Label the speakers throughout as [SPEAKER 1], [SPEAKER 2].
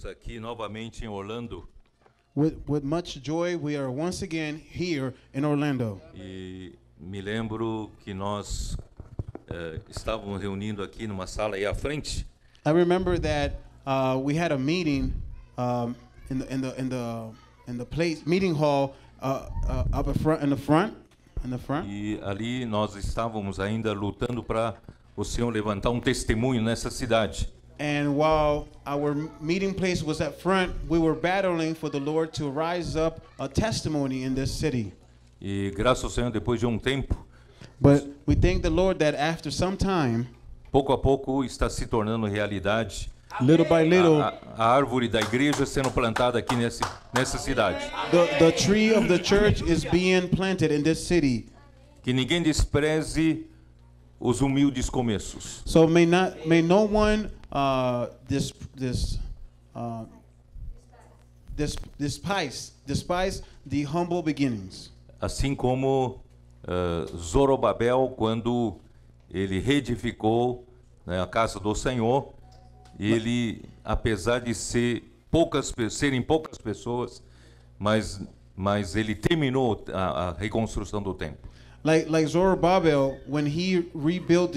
[SPEAKER 1] Estamos aqui novamente em Orlando
[SPEAKER 2] With much joy, we are once again here in Orlando.
[SPEAKER 1] e me lembro que nós estávamos reunindo aqui numa sala aí à frente
[SPEAKER 2] I remember that we had a meeting in the place meeting hall up in the front.
[SPEAKER 1] e ali nós estávamos ainda lutando para o Senhor levantar um testemunho nessa cidade.
[SPEAKER 2] And while our meeting place was at front, we were battling for the Lord to rise up a testimony in this city.
[SPEAKER 1] E graças ao Senhor, depois de um tempo,
[SPEAKER 2] But we thank the Lord that after some time,
[SPEAKER 1] pouco a pouco está se tornando realidade
[SPEAKER 2] little by little,
[SPEAKER 1] a árvore da igreja sendo plantada aqui nessa cidade.
[SPEAKER 2] the tree of the church is being planted in this city.
[SPEAKER 1] Que ninguém despreze os humildes começos.
[SPEAKER 2] So may no one despise the humble beginnings.
[SPEAKER 1] Assim como Zorobabel, quando ele reedificou, né, a casa do Senhor, ele, apesar de serem poucas pessoas, mas ele terminou a reconstrução do templo.
[SPEAKER 2] Like Zerubbabel, when he rebuilt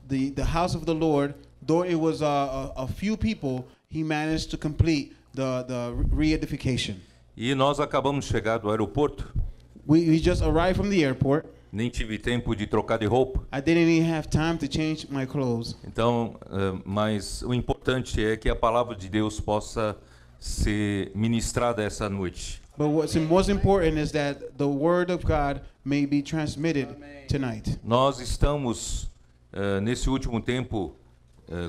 [SPEAKER 2] the house of the Lord, though it was a few people, he managed to complete the re-edification.
[SPEAKER 1] E nós acabamos de chegar do aeroporto,
[SPEAKER 2] We just arrived from the airport.
[SPEAKER 1] nem tive tempo de trocar de roupa.
[SPEAKER 2] I didn't even have time to change my clothes.
[SPEAKER 1] Então, mas o importante é que a palavra de Deus possa ser ministrada essa noite.
[SPEAKER 2] But what's most important is that the word of God may be transmitted tonight.
[SPEAKER 1] Nós estamos, nesse último tempo,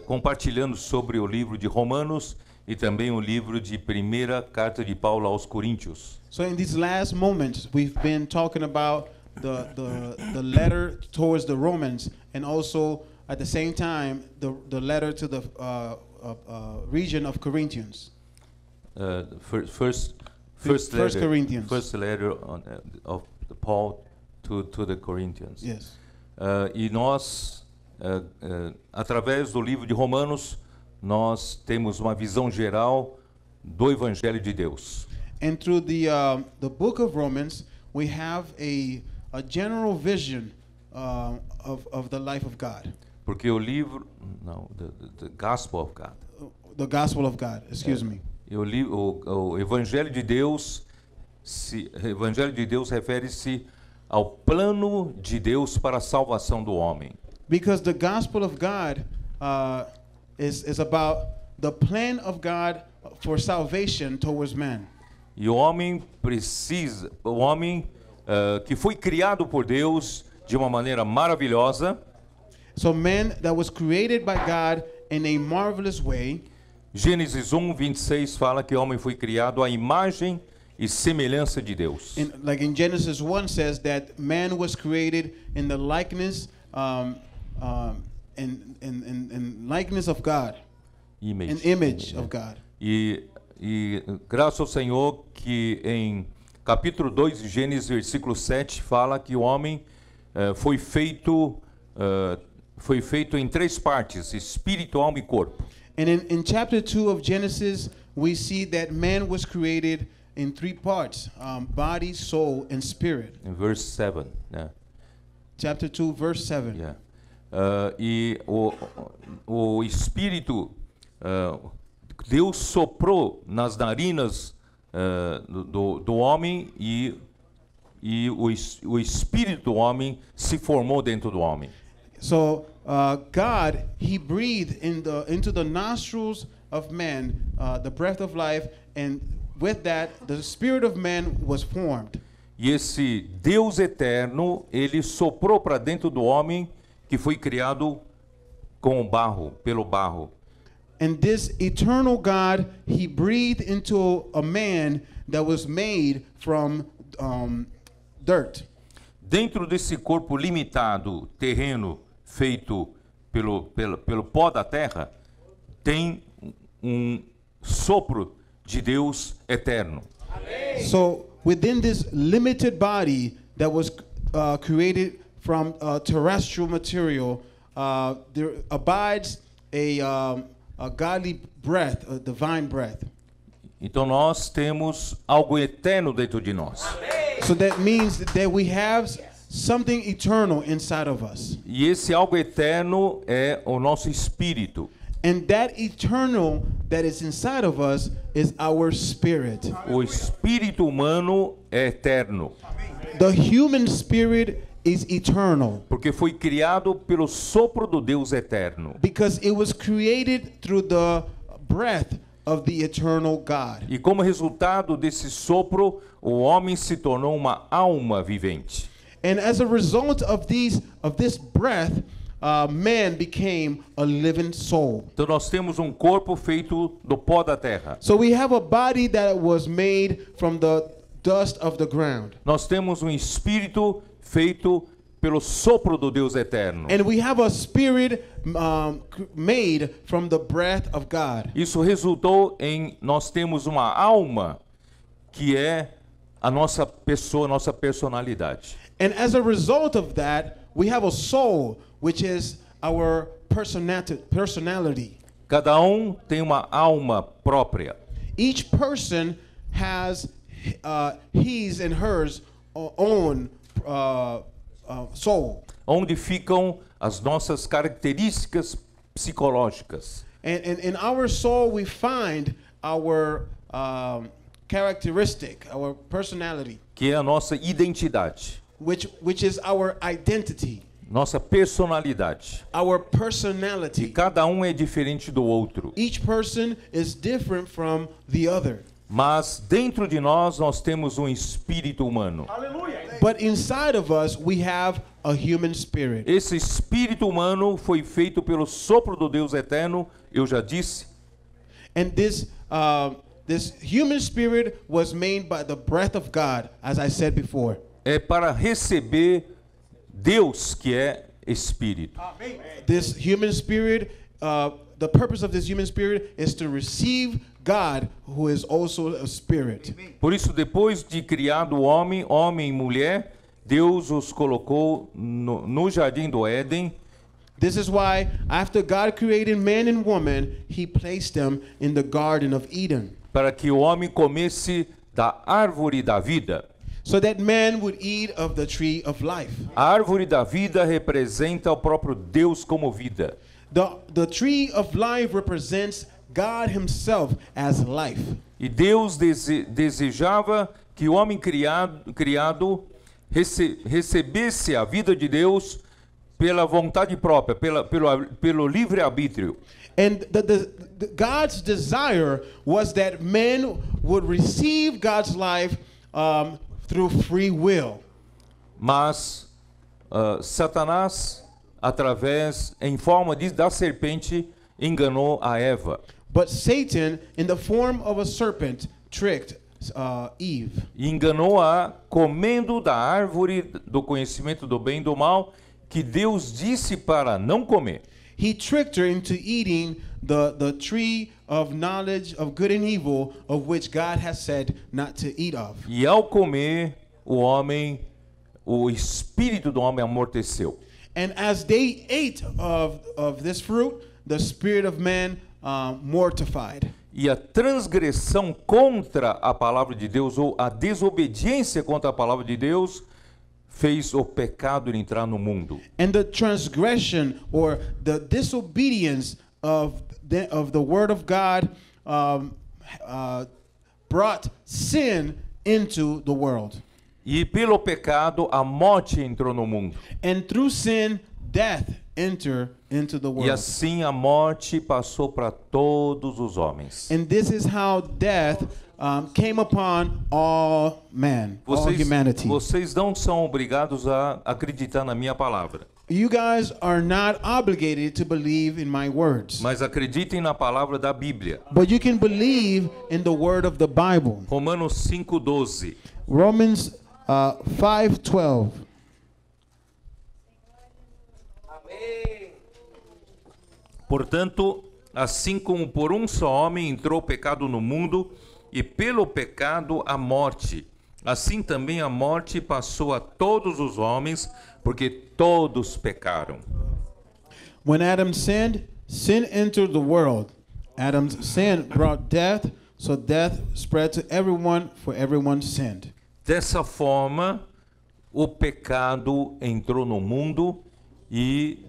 [SPEAKER 1] compartilhando sobre o livro de Romanos e também o livro de Primeira Carta de Paulo aos Coríntios.
[SPEAKER 2] So in these last moments, we've been talking about the letter towards the Romans, and also at the same time the letter to the region of Corinthians.
[SPEAKER 1] First
[SPEAKER 2] Corinthians.
[SPEAKER 1] First letter of Paul to the Corinthians.
[SPEAKER 2] Yes.
[SPEAKER 1] E nós, através do livro de Romanos, nós temos uma visão geral do Evangelho de Deus.
[SPEAKER 2] And through the book of Romans, we have a general vision of the life of God.
[SPEAKER 1] Porque o livro, não, the Gospel of God.
[SPEAKER 2] The gospel of God. Excuse me.
[SPEAKER 1] E o Evangelho de Deus, Evangelho de Deus refere-se ao plano de Deus para a salvação do homem.
[SPEAKER 2] Because the gospel of God is about the plan of God for salvation towards man.
[SPEAKER 1] E o homem que foi criado por Deus de uma maneira maravilhosa.
[SPEAKER 2] So man that was created by God in a marvelous way.
[SPEAKER 1] Gênesis 1:26 fala que o homem foi criado à imagem e semelhança de Deus.
[SPEAKER 2] Like in Genesis 1 says that man was created in the likeness in likeness of God. Image of God.
[SPEAKER 1] E graças ao Senhor que em capítulo 2 de Gênesis, versículo 7, fala que o homem foi feito em três partes: espírito, alma e corpo.
[SPEAKER 2] And in chapter 2 of Genesis, we see that man was created in three parts: body, soul, and spirit.
[SPEAKER 1] In verse 7, né?
[SPEAKER 2] Chapter 2, verse 7.
[SPEAKER 1] Yeah. E o espírito, Deus soprou nas narinas do homem e o espírito do homem se formou dentro do homem.
[SPEAKER 2] So God, He breathed into the nostrils of man the breath of life, and with that, the spirit of man was formed.
[SPEAKER 1] E esse Deus eterno, ele soprou para dentro do homem que foi criado com o barro, pelo barro.
[SPEAKER 2] And this eternal God, He breathed into a man that was made from dirt.
[SPEAKER 1] Dentro desse corpo limitado, terreno, feito pelo pó da terra, tem sopro de Deus eterno.
[SPEAKER 2] So within this limited body that was created from terrestrial material, there abides a godly breath, a divine breath.
[SPEAKER 1] Então nós temos algo eterno dentro de nós.
[SPEAKER 2] So that means that we have something eternal inside of us.
[SPEAKER 1] E esse algo eterno é o nosso espírito.
[SPEAKER 2] And that eternal that is inside of us is our spirit.
[SPEAKER 1] O espírito humano é eterno,
[SPEAKER 2] The human spirit is eternal
[SPEAKER 1] porque foi criado pelo sopro do Deus eterno.
[SPEAKER 2] because it was created through the breath of the eternal God.
[SPEAKER 1] E como resultado desse sopro, o homem se tornou uma alma vivente.
[SPEAKER 2] And as a result of this breath, man became a living soul.
[SPEAKER 1] Então nós temos um corpo feito do pó da terra.
[SPEAKER 2] So we have a body that was made from the dust of the ground.
[SPEAKER 1] Nós temos um espírito feito pelo sopro do Deus eterno.
[SPEAKER 2] And we have a spirit made from the breath of God.
[SPEAKER 1] Isso resultou em nós temos uma alma que é a nossa pessoa, nossa personalidade.
[SPEAKER 2] And as a result of that, we have a soul, which is our personality.
[SPEAKER 1] Cada tem uma alma própria.
[SPEAKER 2] Each person has his and hers own soul.
[SPEAKER 1] Onde ficam as nossas características psicológicas.
[SPEAKER 2] And in our soul, we find our characteristic, our personality,
[SPEAKER 1] Que é a nossa identidade,
[SPEAKER 2] which is our identity,
[SPEAKER 1] nossa personalidade.
[SPEAKER 2] our
[SPEAKER 1] E
[SPEAKER 2] personality.
[SPEAKER 1] cada é diferente do outro.
[SPEAKER 2] Each person is different from the other.
[SPEAKER 1] Mas dentro de nós temos um espírito humano.
[SPEAKER 2] But inside of us, we have a human spirit.
[SPEAKER 1] Esse espírito humano foi feito pelo sopro do Deus eterno, eu já disse.
[SPEAKER 2] And this human spirit was made by the breath of God, as I said before.
[SPEAKER 1] É para receber Deus, que é espírito.
[SPEAKER 2] This human spirit, the purpose of this human spirit is to receive God, who is also a spirit.
[SPEAKER 1] Por isso, depois de criado o homem e mulher, Deus os colocou no jardim do Éden.
[SPEAKER 2] This is why, after God created man and woman, He placed them in the Garden of Eden,
[SPEAKER 1] Para que o homem comesse da árvore da vida.
[SPEAKER 2] so that man would eat of the tree of life.
[SPEAKER 1] A árvore da vida representa o próprio Deus como vida.
[SPEAKER 2] The tree of life represents God Himself as life.
[SPEAKER 1] E Deus desejava que o homem criado recebesse a vida de Deus pela vontade própria, pelo livre-arbítrio.
[SPEAKER 2] And God's desire was that man would receive God's life through free will.
[SPEAKER 1] Mas Satanás, em forma da serpente, enganou a Eva.
[SPEAKER 2] But Satan, in the form of a serpent, tricked Eve.
[SPEAKER 1] E enganou-a comendo da árvore do conhecimento do bem e do mal, que Deus disse para não comer.
[SPEAKER 2] He tricked her into eating the tree of knowledge of good and evil, of which God has said not to eat of.
[SPEAKER 1] E ao comer, o espírito do homem amorteceu.
[SPEAKER 2] And as they ate of this fruit, the spirit of man mortified.
[SPEAKER 1] E a transgressão contra a palavra de Deus, ou a desobediência contra a palavra de Deus, fez o pecado entrar no mundo.
[SPEAKER 2] And the transgression or the disobedience of the word of God brought sin into the world.
[SPEAKER 1] E pelo pecado a morte entrou no mundo.
[SPEAKER 2] And through sin, death entered into the world.
[SPEAKER 1] E assim a morte passou para todos os homens.
[SPEAKER 2] And this is how death came upon all men, all humanity.
[SPEAKER 1] Vocês não são obrigados a acreditar na minha palavra.
[SPEAKER 2] You guys are not obligated to believe in my words.
[SPEAKER 1] Mas acreditem na palavra da Bíblia.
[SPEAKER 2] But you can believe in the word of the Bible.
[SPEAKER 1] Romanos 5:12.
[SPEAKER 2] Romans 5:12.
[SPEAKER 1] Portanto, assim como por um só homem entrou o pecado no mundo, e pelo pecado a morte, assim também a morte passou a todos os homens, porque todos pecaram.
[SPEAKER 2] When Adam sinned, sin entered the world. Adam's sin brought death, So death spread to everyone, for everyone sinned.
[SPEAKER 1] Dessa forma, o pecado entrou no mundo e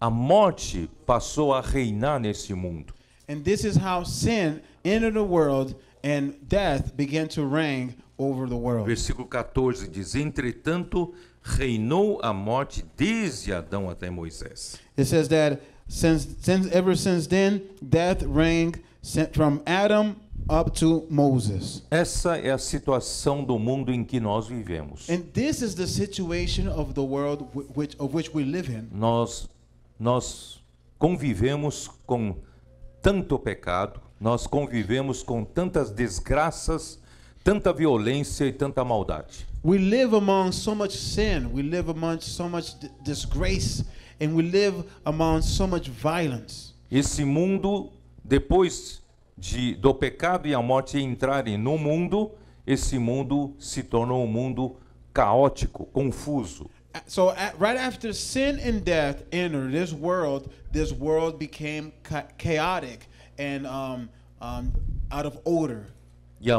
[SPEAKER 1] a morte passou a reinar nesse mundo.
[SPEAKER 2] And this is how sin entered the world and death began to reign over the world.
[SPEAKER 1] Versículo 14 diz: entretanto, reinou a morte desde Adão até Moisés.
[SPEAKER 2] It says that ever since then, death reigned from Adam up to Moses.
[SPEAKER 1] Essa é a situação do mundo em que nós vivemos.
[SPEAKER 2] And this is the situation of the world of which we live in.
[SPEAKER 1] Nós convivemos com tanto pecado, nós convivemos com tantas desgraças, tanta violência e tanta maldade.
[SPEAKER 2] We live among so much sin, we live among so much disgrace, and we live among so much violence.
[SPEAKER 1] Esse mundo, depois do pecado e a morte entrarem no mundo, esse mundo se tornou um mundo caótico, confuso.
[SPEAKER 2] So right after sin and death entered this world became chaotic and out of order.
[SPEAKER 1] E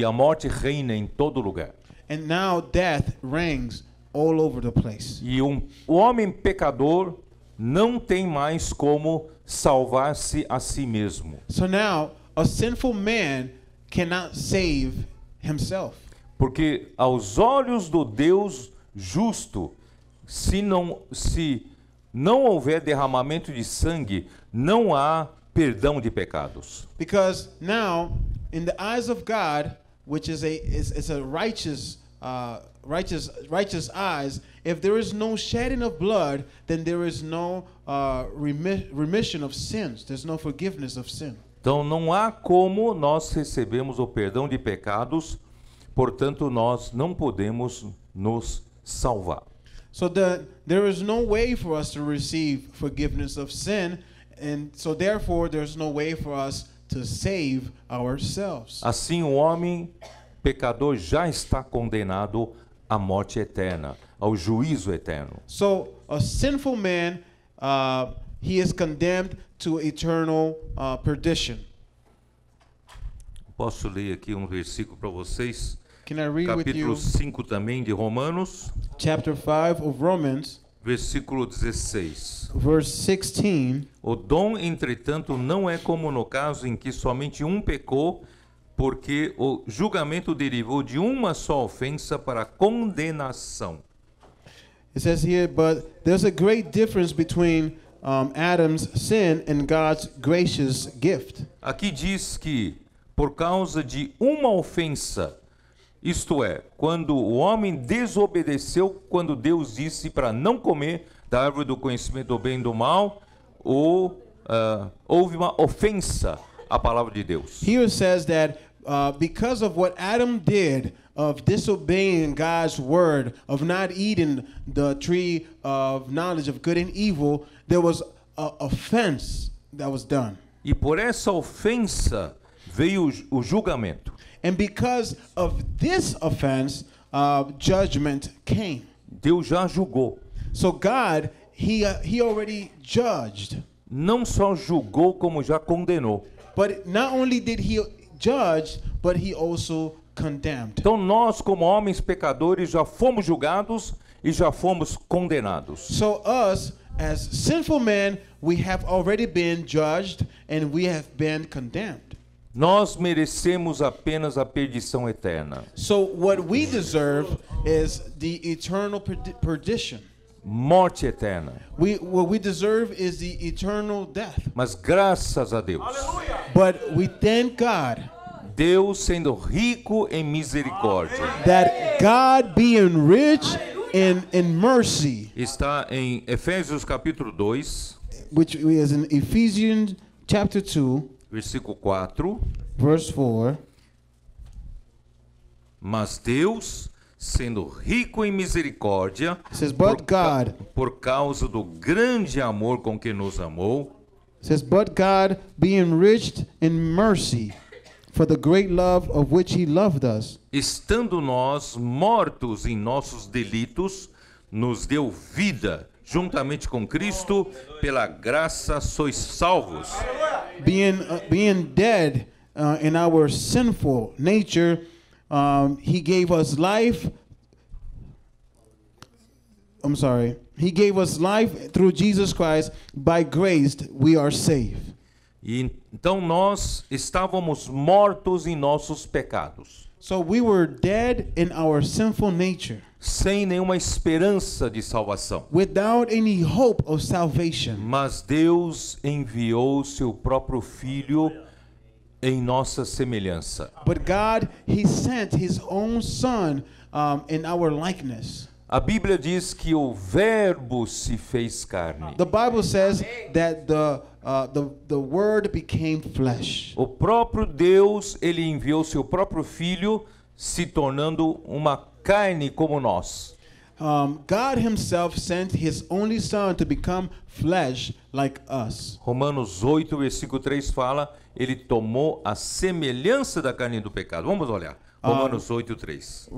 [SPEAKER 1] a morte reina em todo lugar.
[SPEAKER 2] And now death reigns all over the place.
[SPEAKER 1] E o homem pecador não tem mais como salvar-se a si mesmo.
[SPEAKER 2] So now a sinful man cannot save himself.
[SPEAKER 1] Porque aos olhos do Deus justo, se não houver derramamento de sangue, não há perdão de pecados.
[SPEAKER 2] Because now, in the eyes of God, which is a righteous eyes, if there is no shedding of blood, then there is no remission of sins. There's no forgiveness of sin.
[SPEAKER 1] Então não há como nós recebermos o perdão de pecados, portanto nós não podemos nos salvar.
[SPEAKER 2] So there is no way for us to receive forgiveness of sin, and so therefore there's no way for us to save ourselves.
[SPEAKER 1] Assim o homem pecador já está condenado à morte eterna, ao juízo eterno.
[SPEAKER 2] So a sinful man, he is condemned to eternal perdition.
[SPEAKER 1] Posso ler aqui um versículo para vocês?
[SPEAKER 2] Can I read with
[SPEAKER 1] Capítulo
[SPEAKER 2] you
[SPEAKER 1] 5 também de Romanos,
[SPEAKER 2] chapter 5 of Romans,
[SPEAKER 1] versículo 16.
[SPEAKER 2] verse 16?
[SPEAKER 1] O dom, entretanto, não é como no caso em que somente um pecou, porque o julgamento derivou de uma só ofensa para condenação.
[SPEAKER 2] It says here, but there's a great difference between Adam's sin and God's gracious gift.
[SPEAKER 1] Aqui diz que por causa de uma ofensa, isto é, quando o homem desobedeceu, quando Deus disse para não comer da árvore do conhecimento do bem e do mal, houve uma ofensa à palavra de Deus.
[SPEAKER 2] Here it says that because of what Adam did, of disobeying God's word, of not eating the tree of knowledge of good and evil, there was an offense that was done.
[SPEAKER 1] E por essa ofensa veio o julgamento.
[SPEAKER 2] And because of this offense, judgment came.
[SPEAKER 1] Deus já julgou.
[SPEAKER 2] So God, he already judged.
[SPEAKER 1] Não só julgou, como já condenou.
[SPEAKER 2] But not only did he judge, but he also condemned.
[SPEAKER 1] Então nós, como homens pecadores, já fomos julgados e já fomos condenados.
[SPEAKER 2] So us, as sinful men, we have already been judged and we have been condemned.
[SPEAKER 1] Nós merecemos apenas a perdição eterna.
[SPEAKER 2] So what we deserve is the eternal perdition.
[SPEAKER 1] Morte eterna.
[SPEAKER 2] What we deserve is the eternal death.
[SPEAKER 1] Mas graças a Deus,
[SPEAKER 2] But we thank God
[SPEAKER 1] Deus sendo rico em misericórdia,
[SPEAKER 2] that God being rich in mercy,
[SPEAKER 1] está em Efésios capítulo 2,
[SPEAKER 2] which is in Ephesians chapter 2,
[SPEAKER 1] versículo 4.
[SPEAKER 2] verse 4.
[SPEAKER 1] Mas Deus, sendo rico em misericórdia,
[SPEAKER 2] It says, but God,
[SPEAKER 1] por causa do grande amor com que nos amou,
[SPEAKER 2] but God being rich in mercy, for the great love of which he loved us,
[SPEAKER 1] estando nós mortos em nossos delitos, nos deu vida juntamente com Cristo, pela graça sois salvos.
[SPEAKER 2] being dead in our sinful nature, he gave us life. He gave us life through Jesus Christ. By grace we are saved.
[SPEAKER 1] E então nós estávamos mortos em nossos pecados,
[SPEAKER 2] So we were dead in our sinful nature,
[SPEAKER 1] sem nenhuma esperança de salvação.
[SPEAKER 2] without any hope of salvation.
[SPEAKER 1] Mas Deus enviou seu próprio Filho em nossa semelhança.
[SPEAKER 2] But God, he sent his own son in our likeness.
[SPEAKER 1] A Bíblia diz que o Verbo se fez carne.
[SPEAKER 2] The Bible says that the word became flesh.
[SPEAKER 1] O próprio Deus, ele enviou seu próprio Filho, se tornando uma carne como nós.
[SPEAKER 2] God himself sent his only son to become flesh like us.
[SPEAKER 1] Romanos 8, versículo 3 fala, ele tomou a semelhança da carne do pecado. Vamos olhar. Romanos 8, 3.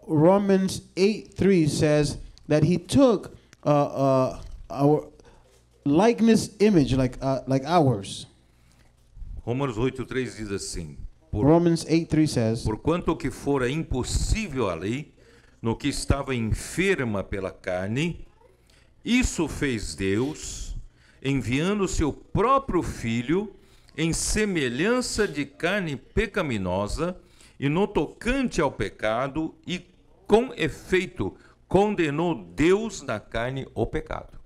[SPEAKER 2] Romans 8:3 says that he took our likeness image like ours.
[SPEAKER 1] Romanos 8, 3 diz assim,
[SPEAKER 2] Romans 8:3 says,
[SPEAKER 1] porquanto o que fora impossível à lei, no que estava enferma pela carne, isso fez Deus, enviando seu próprio Filho em semelhança de carne pecaminosa, e no tocante ao pecado, e com efeito condenou Deus na carne o pecado.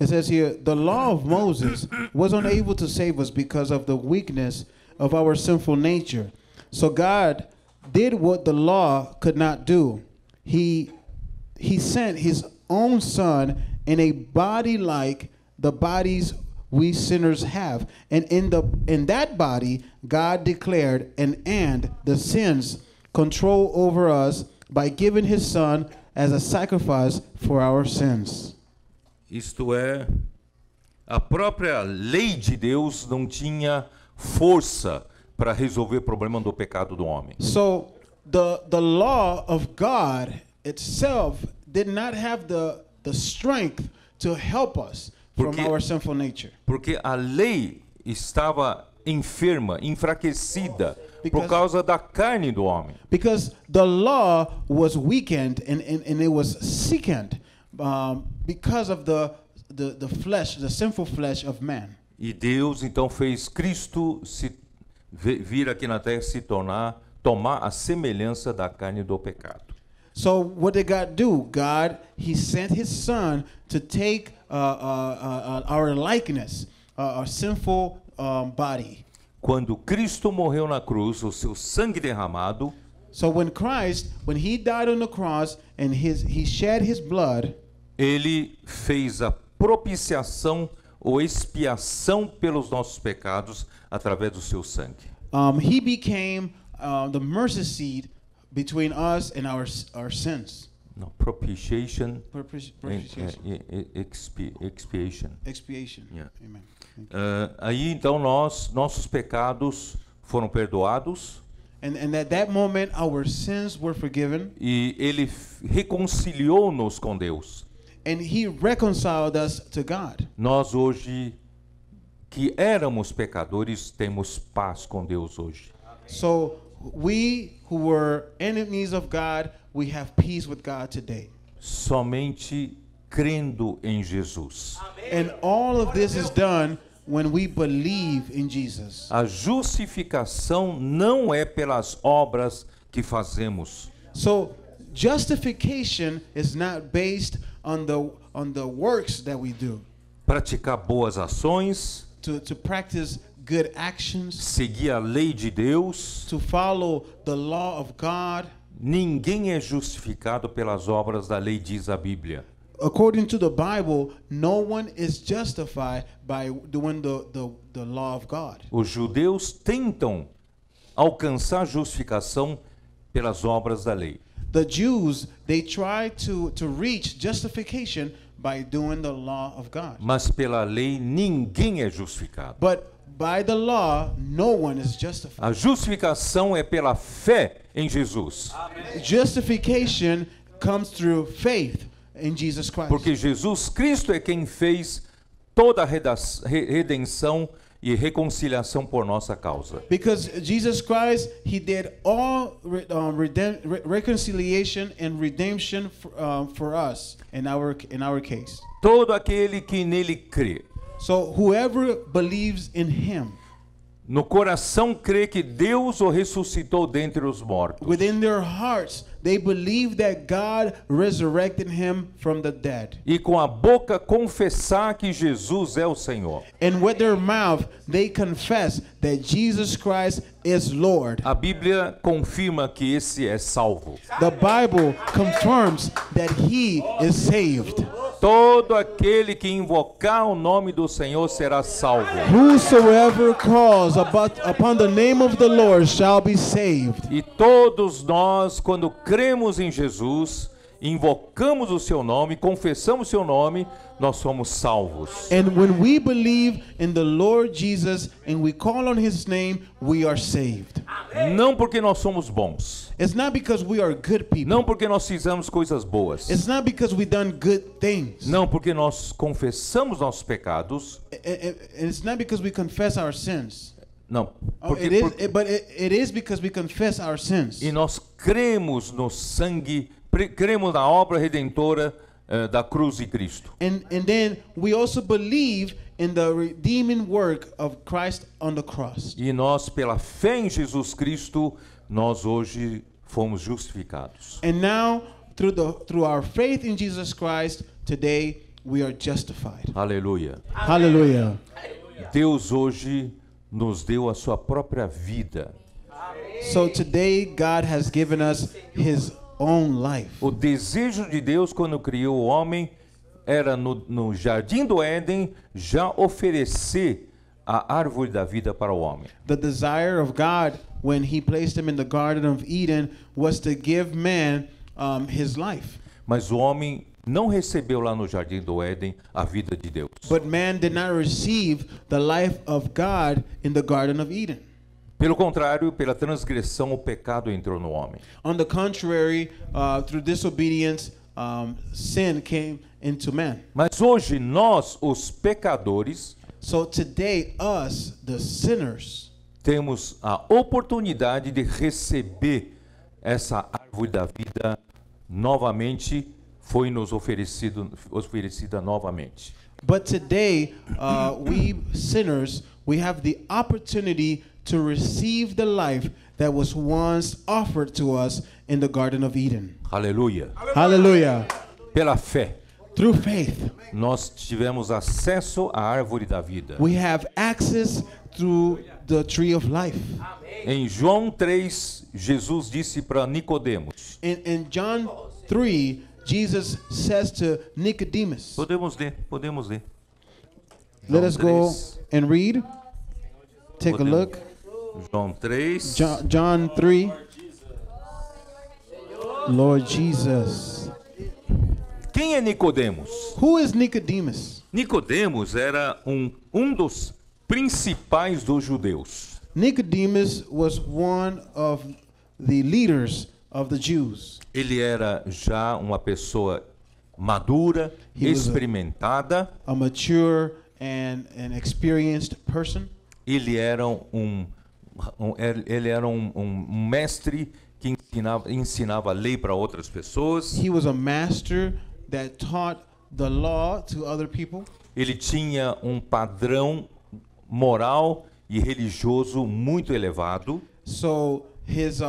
[SPEAKER 2] It says here, the law of Moses was unable to save us because of the weakness of our sinful nature. So God did what the law could not do. He sent his own son in a body like the bodies we sinners have. And in that body, God declared and end the sin's control over us by giving his son as a sacrifice for our sins.
[SPEAKER 1] Isto é, a própria lei de Deus não tinha força para resolver o problema do pecado do homem.
[SPEAKER 2] So the law of God itself did not have the strength to help us from our sinful nature.
[SPEAKER 1] Porque a lei estava enferma, enfraquecida por causa da carne do homem.
[SPEAKER 2] Because the law was weakened and it was sickened because of the flesh, the sinful flesh of man.
[SPEAKER 1] E Deus então fez Cristo vir aqui na terra se tomar a semelhança da carne do pecado.
[SPEAKER 2] So what did God do? God, he sent his son to take our likeness, our sinful body.
[SPEAKER 1] Quando Cristo morreu na cruz, o seu sangue derramado,
[SPEAKER 2] So when he died on the cross and he shed his blood,
[SPEAKER 1] ele fez a propiciação ou expiação pelos nossos pecados através do seu sangue.
[SPEAKER 2] He became the mercy seat between us and our sins.
[SPEAKER 1] No, propitiation,
[SPEAKER 2] Propitiation.
[SPEAKER 1] expiation.
[SPEAKER 2] Expiation.
[SPEAKER 1] Yeah.
[SPEAKER 2] Amen.
[SPEAKER 1] Aí então nossos pecados foram perdoados.
[SPEAKER 2] And at that moment our sins were forgiven.
[SPEAKER 1] E ele reconciliou-nos com Deus.
[SPEAKER 2] And he reconciled us to God.
[SPEAKER 1] Nós hoje, que éramos pecadores, temos paz com Deus hoje.
[SPEAKER 2] So we who were enemies of God, we have peace with God today.
[SPEAKER 1] Somente crendo em Jesus.
[SPEAKER 2] And all of this is done when we believe in Jesus.
[SPEAKER 1] A justificação não é pelas obras que fazemos.
[SPEAKER 2] So justification is not based on the works that we do.
[SPEAKER 1] Praticar boas ações,
[SPEAKER 2] To practice good actions,
[SPEAKER 1] seguir a lei de Deus.
[SPEAKER 2] to follow the law of God.
[SPEAKER 1] Ninguém é justificado pelas obras da lei, diz a Bíblia.
[SPEAKER 2] According to the Bible, no one is justified by doing the law of God.
[SPEAKER 1] Os judeus tentam alcançar justificação pelas obras da lei.
[SPEAKER 2] The Jews, they try to reach justification by doing the law of God.
[SPEAKER 1] Mas pela lei ninguém é justificado.
[SPEAKER 2] But by the law, no one is justified.
[SPEAKER 1] A justificação é pela fé em Jesus.
[SPEAKER 2] Justification comes through faith in Jesus Christ.
[SPEAKER 1] Porque Jesus Cristo é quem fez toda a redenção e reconciliação por nossa causa.
[SPEAKER 2] Because Jesus Christ, He did all reconciliation and redemption for us in our case.
[SPEAKER 1] Todo aquele que nele crê,
[SPEAKER 2] So whoever believes in Him,
[SPEAKER 1] no coração crê que Deus o ressuscitou dentre os mortos.
[SPEAKER 2] within their hearts, they believe that God resurrected Him from the dead.
[SPEAKER 1] E com a boca confessar que Jesus é o Senhor.
[SPEAKER 2] And with their mouth, they confess that Jesus Christ is Lord.
[SPEAKER 1] A Bíblia confirma que esse é salvo.
[SPEAKER 2] The Bible confirms that He is saved.
[SPEAKER 1] Todo aquele que invocar o nome do Senhor será salvo.
[SPEAKER 2] Whosoever calls upon the name of the Lord shall be saved.
[SPEAKER 1] E todos nós, quando cremos em Jesus, invocamos o seu nome, confessamos o seu nome, nós somos salvos.
[SPEAKER 2] And when we believe in the Lord Jesus and we call on His name, we are saved.
[SPEAKER 1] Não porque nós somos bons.
[SPEAKER 2] It's not because we are good people.
[SPEAKER 1] Não porque nós fizemos coisas boas.
[SPEAKER 2] It's not because we've done good things.
[SPEAKER 1] Não porque nós confessamos nossos pecados.
[SPEAKER 2] It's not because we confess our sins.
[SPEAKER 1] Não.
[SPEAKER 2] It is because we confess our sins.
[SPEAKER 1] E nós cremos no sangue, cremos na obra redentora da cruz de Cristo.
[SPEAKER 2] And then we also believe in the redeeming work of Christ on the cross.
[SPEAKER 1] E nós, pela fé em Jesus Cristo, nós hoje fomos justificados.
[SPEAKER 2] And now, through our faith in Jesus Christ, today we are justified.
[SPEAKER 1] Aleluia.
[SPEAKER 2] Hallelujah.
[SPEAKER 1] Deus hoje nos deu a sua própria vida.
[SPEAKER 2] So today God has given us His own life.
[SPEAKER 1] O desejo de Deus quando criou o homem era no jardim do Éden já oferecer a árvore da vida para o homem.
[SPEAKER 2] The desire of God when He placed him in the Garden of Eden was to give man his life.
[SPEAKER 1] Mas o homem não recebeu lá no jardim do Éden a vida de Deus.
[SPEAKER 2] But man did not receive the life of God in the Garden of Eden.
[SPEAKER 1] Pelo contrário, pela transgressão, o pecado entrou no homem.
[SPEAKER 2] On the contrary, through disobedience, sin came into man.
[SPEAKER 1] Mas hoje nós, os pecadores,
[SPEAKER 2] So today, us, the sinners,
[SPEAKER 1] temos a oportunidade de receber essa árvore da vida novamente, foi nos oferecida novamente.
[SPEAKER 2] but today, we sinners, we have the opportunity to receive the life that was once offered to us in the Garden of Eden.
[SPEAKER 1] Aleluia.
[SPEAKER 2] Hallelujah.
[SPEAKER 1] Pela fé,
[SPEAKER 2] Through faith,
[SPEAKER 1] nós tivemos acesso à árvore da vida.
[SPEAKER 2] we have access through the tree of life.
[SPEAKER 1] Em João 3, Jesus disse para Nicodemos.
[SPEAKER 2] In John 3, Jesus says to Nicodemus,
[SPEAKER 1] Podemos ler.
[SPEAKER 2] let
[SPEAKER 1] João
[SPEAKER 2] us go
[SPEAKER 1] 3.
[SPEAKER 2] and read. Take a
[SPEAKER 1] Podemos.
[SPEAKER 2] look.
[SPEAKER 1] João 3.
[SPEAKER 2] John 3. Lord Jesus.
[SPEAKER 1] Quem é Nicodemos?
[SPEAKER 2] Who is Nicodemus?
[SPEAKER 1] Nicodemos era um dos principais dos judeus.
[SPEAKER 2] Nicodemus was one of the leaders of the Jews.
[SPEAKER 1] Ele era já uma pessoa madura,
[SPEAKER 2] He was
[SPEAKER 1] experimentada.
[SPEAKER 2] A mature and an experienced person.
[SPEAKER 1] Ele era um mestre que ensinava a lei para outras pessoas.
[SPEAKER 2] He was a master that taught the law to other people.
[SPEAKER 1] Ele tinha um padrão moral e religioso muito elevado.
[SPEAKER 2] So his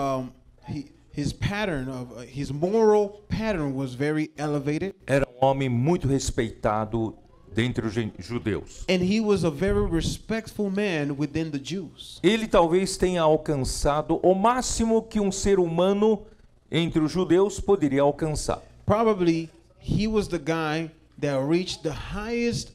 [SPEAKER 2] pattern of his moral pattern was very elevated,
[SPEAKER 1] Era um homem muito respeitado dentre os judeus.
[SPEAKER 2] and he was a very respectful man within the Jews.
[SPEAKER 1] Ele talvez tenha alcançado o máximo que um ser humano entre os judeus poderia alcançar.
[SPEAKER 2] Probably he was the guy that reached the highest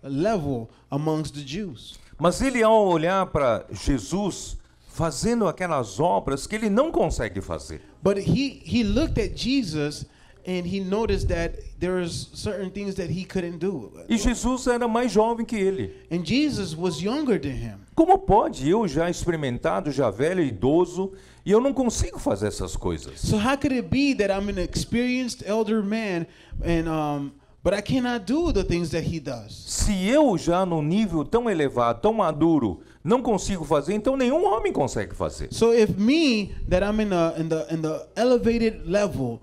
[SPEAKER 2] level amongst the Jews.
[SPEAKER 1] Mas ele, ao olhar para Jesus fazendo aquelas obras que ele não consegue fazer,
[SPEAKER 2] But he looked at Jesus and he noticed that there's certain things that he couldn't do.
[SPEAKER 1] e Jesus era mais jovem que ele.
[SPEAKER 2] And Jesus was younger than him.
[SPEAKER 1] Como pode eu, já experimentado, já velho, idoso, e eu não consigo fazer essas coisas?
[SPEAKER 2] So how could it be that I'm an experienced elder man, and but I cannot do the things that he does.
[SPEAKER 1] Se eu já no nível tão elevado, tão maduro, não consigo fazer, então nenhum homem consegue fazer.
[SPEAKER 2] So if me, that I'm in the elevated level,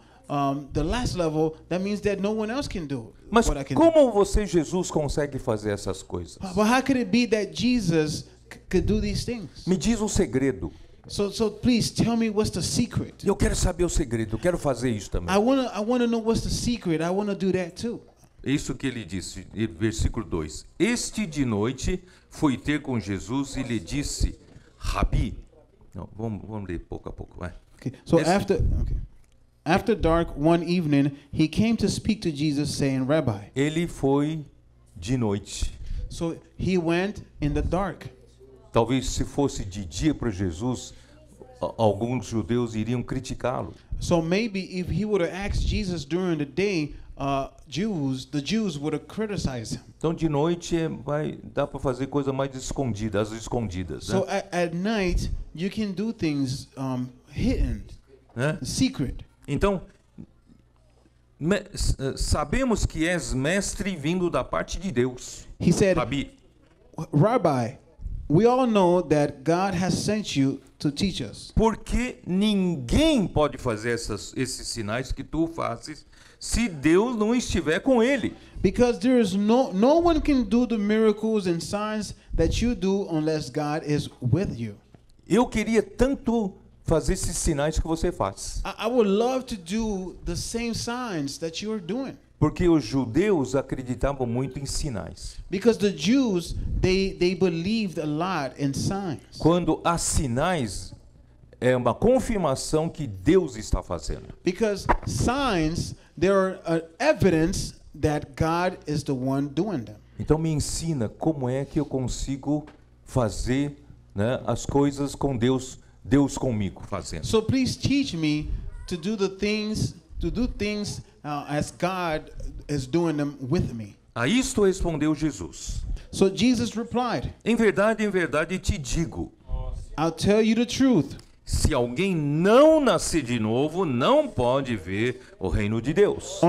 [SPEAKER 2] the last level, that means that no one else can do
[SPEAKER 1] Mas
[SPEAKER 2] what I can do.
[SPEAKER 1] como você, Jesus, consegue fazer essas coisas?
[SPEAKER 2] But how could it be that Jesus could do these things?
[SPEAKER 1] Me diz o segredo.
[SPEAKER 2] So please tell me what's the secret.
[SPEAKER 1] Eu quero saber o segredo, eu quero fazer isso também.
[SPEAKER 2] I wanna know what's the secret. I wanna do that too.
[SPEAKER 1] Isso que ele disse, versículo 2. Este de noite foi ter com Jesus e lhe disse, Rabi. Não, vamos ler pouco a pouco, vai.
[SPEAKER 2] Okay. So
[SPEAKER 1] Esse-
[SPEAKER 2] after dark one evening, he came to speak to Jesus, saying, Rabbi.
[SPEAKER 1] Ele foi de noite.
[SPEAKER 2] So he went in the dark.
[SPEAKER 1] Talvez se fosse de dia para Jesus, alguns judeus iriam criticá-lo.
[SPEAKER 2] So maybe if he would have asked Jesus during the day, the Jews would have criticized him.
[SPEAKER 1] Então de noite dá para fazer coisa mais escondida, às escondidas,
[SPEAKER 2] So
[SPEAKER 1] né?
[SPEAKER 2] at night, you can do things hidden,
[SPEAKER 1] Né?
[SPEAKER 2] secret.
[SPEAKER 1] Então sabemos que és mestre vindo da parte de Deus.
[SPEAKER 2] He said,
[SPEAKER 1] Rabi,
[SPEAKER 2] Rabbi, we all know that God has sent you to teach us.
[SPEAKER 1] porque ninguém pode fazer esses sinais que tu fazes se Deus não estiver com ele.
[SPEAKER 2] Because there is no one can do the miracles and signs that you do unless God is with you.
[SPEAKER 1] Eu queria tanto fazer esses sinais que você faz.
[SPEAKER 2] I would love to do the same signs that you are doing.
[SPEAKER 1] Porque os judeus acreditavam muito em sinais.
[SPEAKER 2] Because the Jews, they believed a lot in signs.
[SPEAKER 1] Quando há sinais, é uma confirmação que Deus está fazendo.
[SPEAKER 2] Because signs, there are evidence that God is the one doing them.
[SPEAKER 1] Então me ensina como é que eu consigo fazer, né, as coisas com Deus comigo fazendo.
[SPEAKER 2] So please teach me to do things as God is doing them with me.
[SPEAKER 1] A isto respondeu Jesus.
[SPEAKER 2] So Jesus replied,
[SPEAKER 1] Em verdade te digo,
[SPEAKER 2] I'll tell you the truth.
[SPEAKER 1] se alguém não nascer de novo, não pode ver o reino de Deus.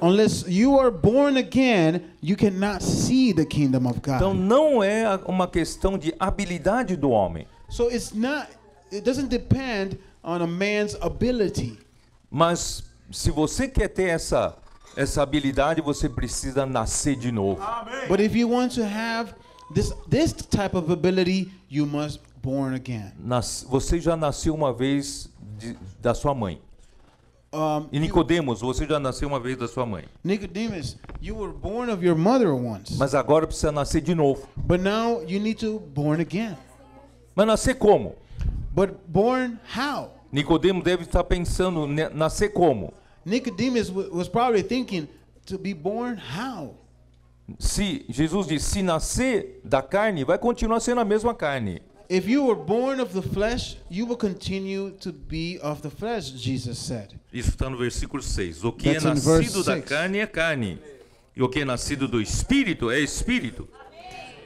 [SPEAKER 2] Unless you are born again, you cannot see the kingdom of God.
[SPEAKER 1] Então não é uma questão de habilidade do homem,
[SPEAKER 2] So it doesn't depend on a man's ability.
[SPEAKER 1] mas se você quer ter essa habilidade, você precisa nascer de novo.
[SPEAKER 2] But if you want to have this type of ability, you must born again.
[SPEAKER 1] Você já nasceu uma vez da sua mãe. E Nicodemos, você já nasceu uma vez da sua mãe.
[SPEAKER 2] Nicodemus, you were born of your mother once.
[SPEAKER 1] Mas agora precisa nascer de novo.
[SPEAKER 2] But now you need to born again.
[SPEAKER 1] Mas nascer como?
[SPEAKER 2] But born how?
[SPEAKER 1] Nicodemos deve estar pensando, nascer como?
[SPEAKER 2] Nicodemus was probably thinking, to be born how?
[SPEAKER 1] Se Jesus diz, se nascer da carne, vai continuar sendo a mesma carne.
[SPEAKER 2] If you were born of the flesh, you will continue to be of the flesh, Jesus said.
[SPEAKER 1] Isso está no versículo 6. O que é
[SPEAKER 2] That's in verse
[SPEAKER 1] nascido da
[SPEAKER 2] 6.
[SPEAKER 1] carne é carne. E o que é nascido do espírito é espírito.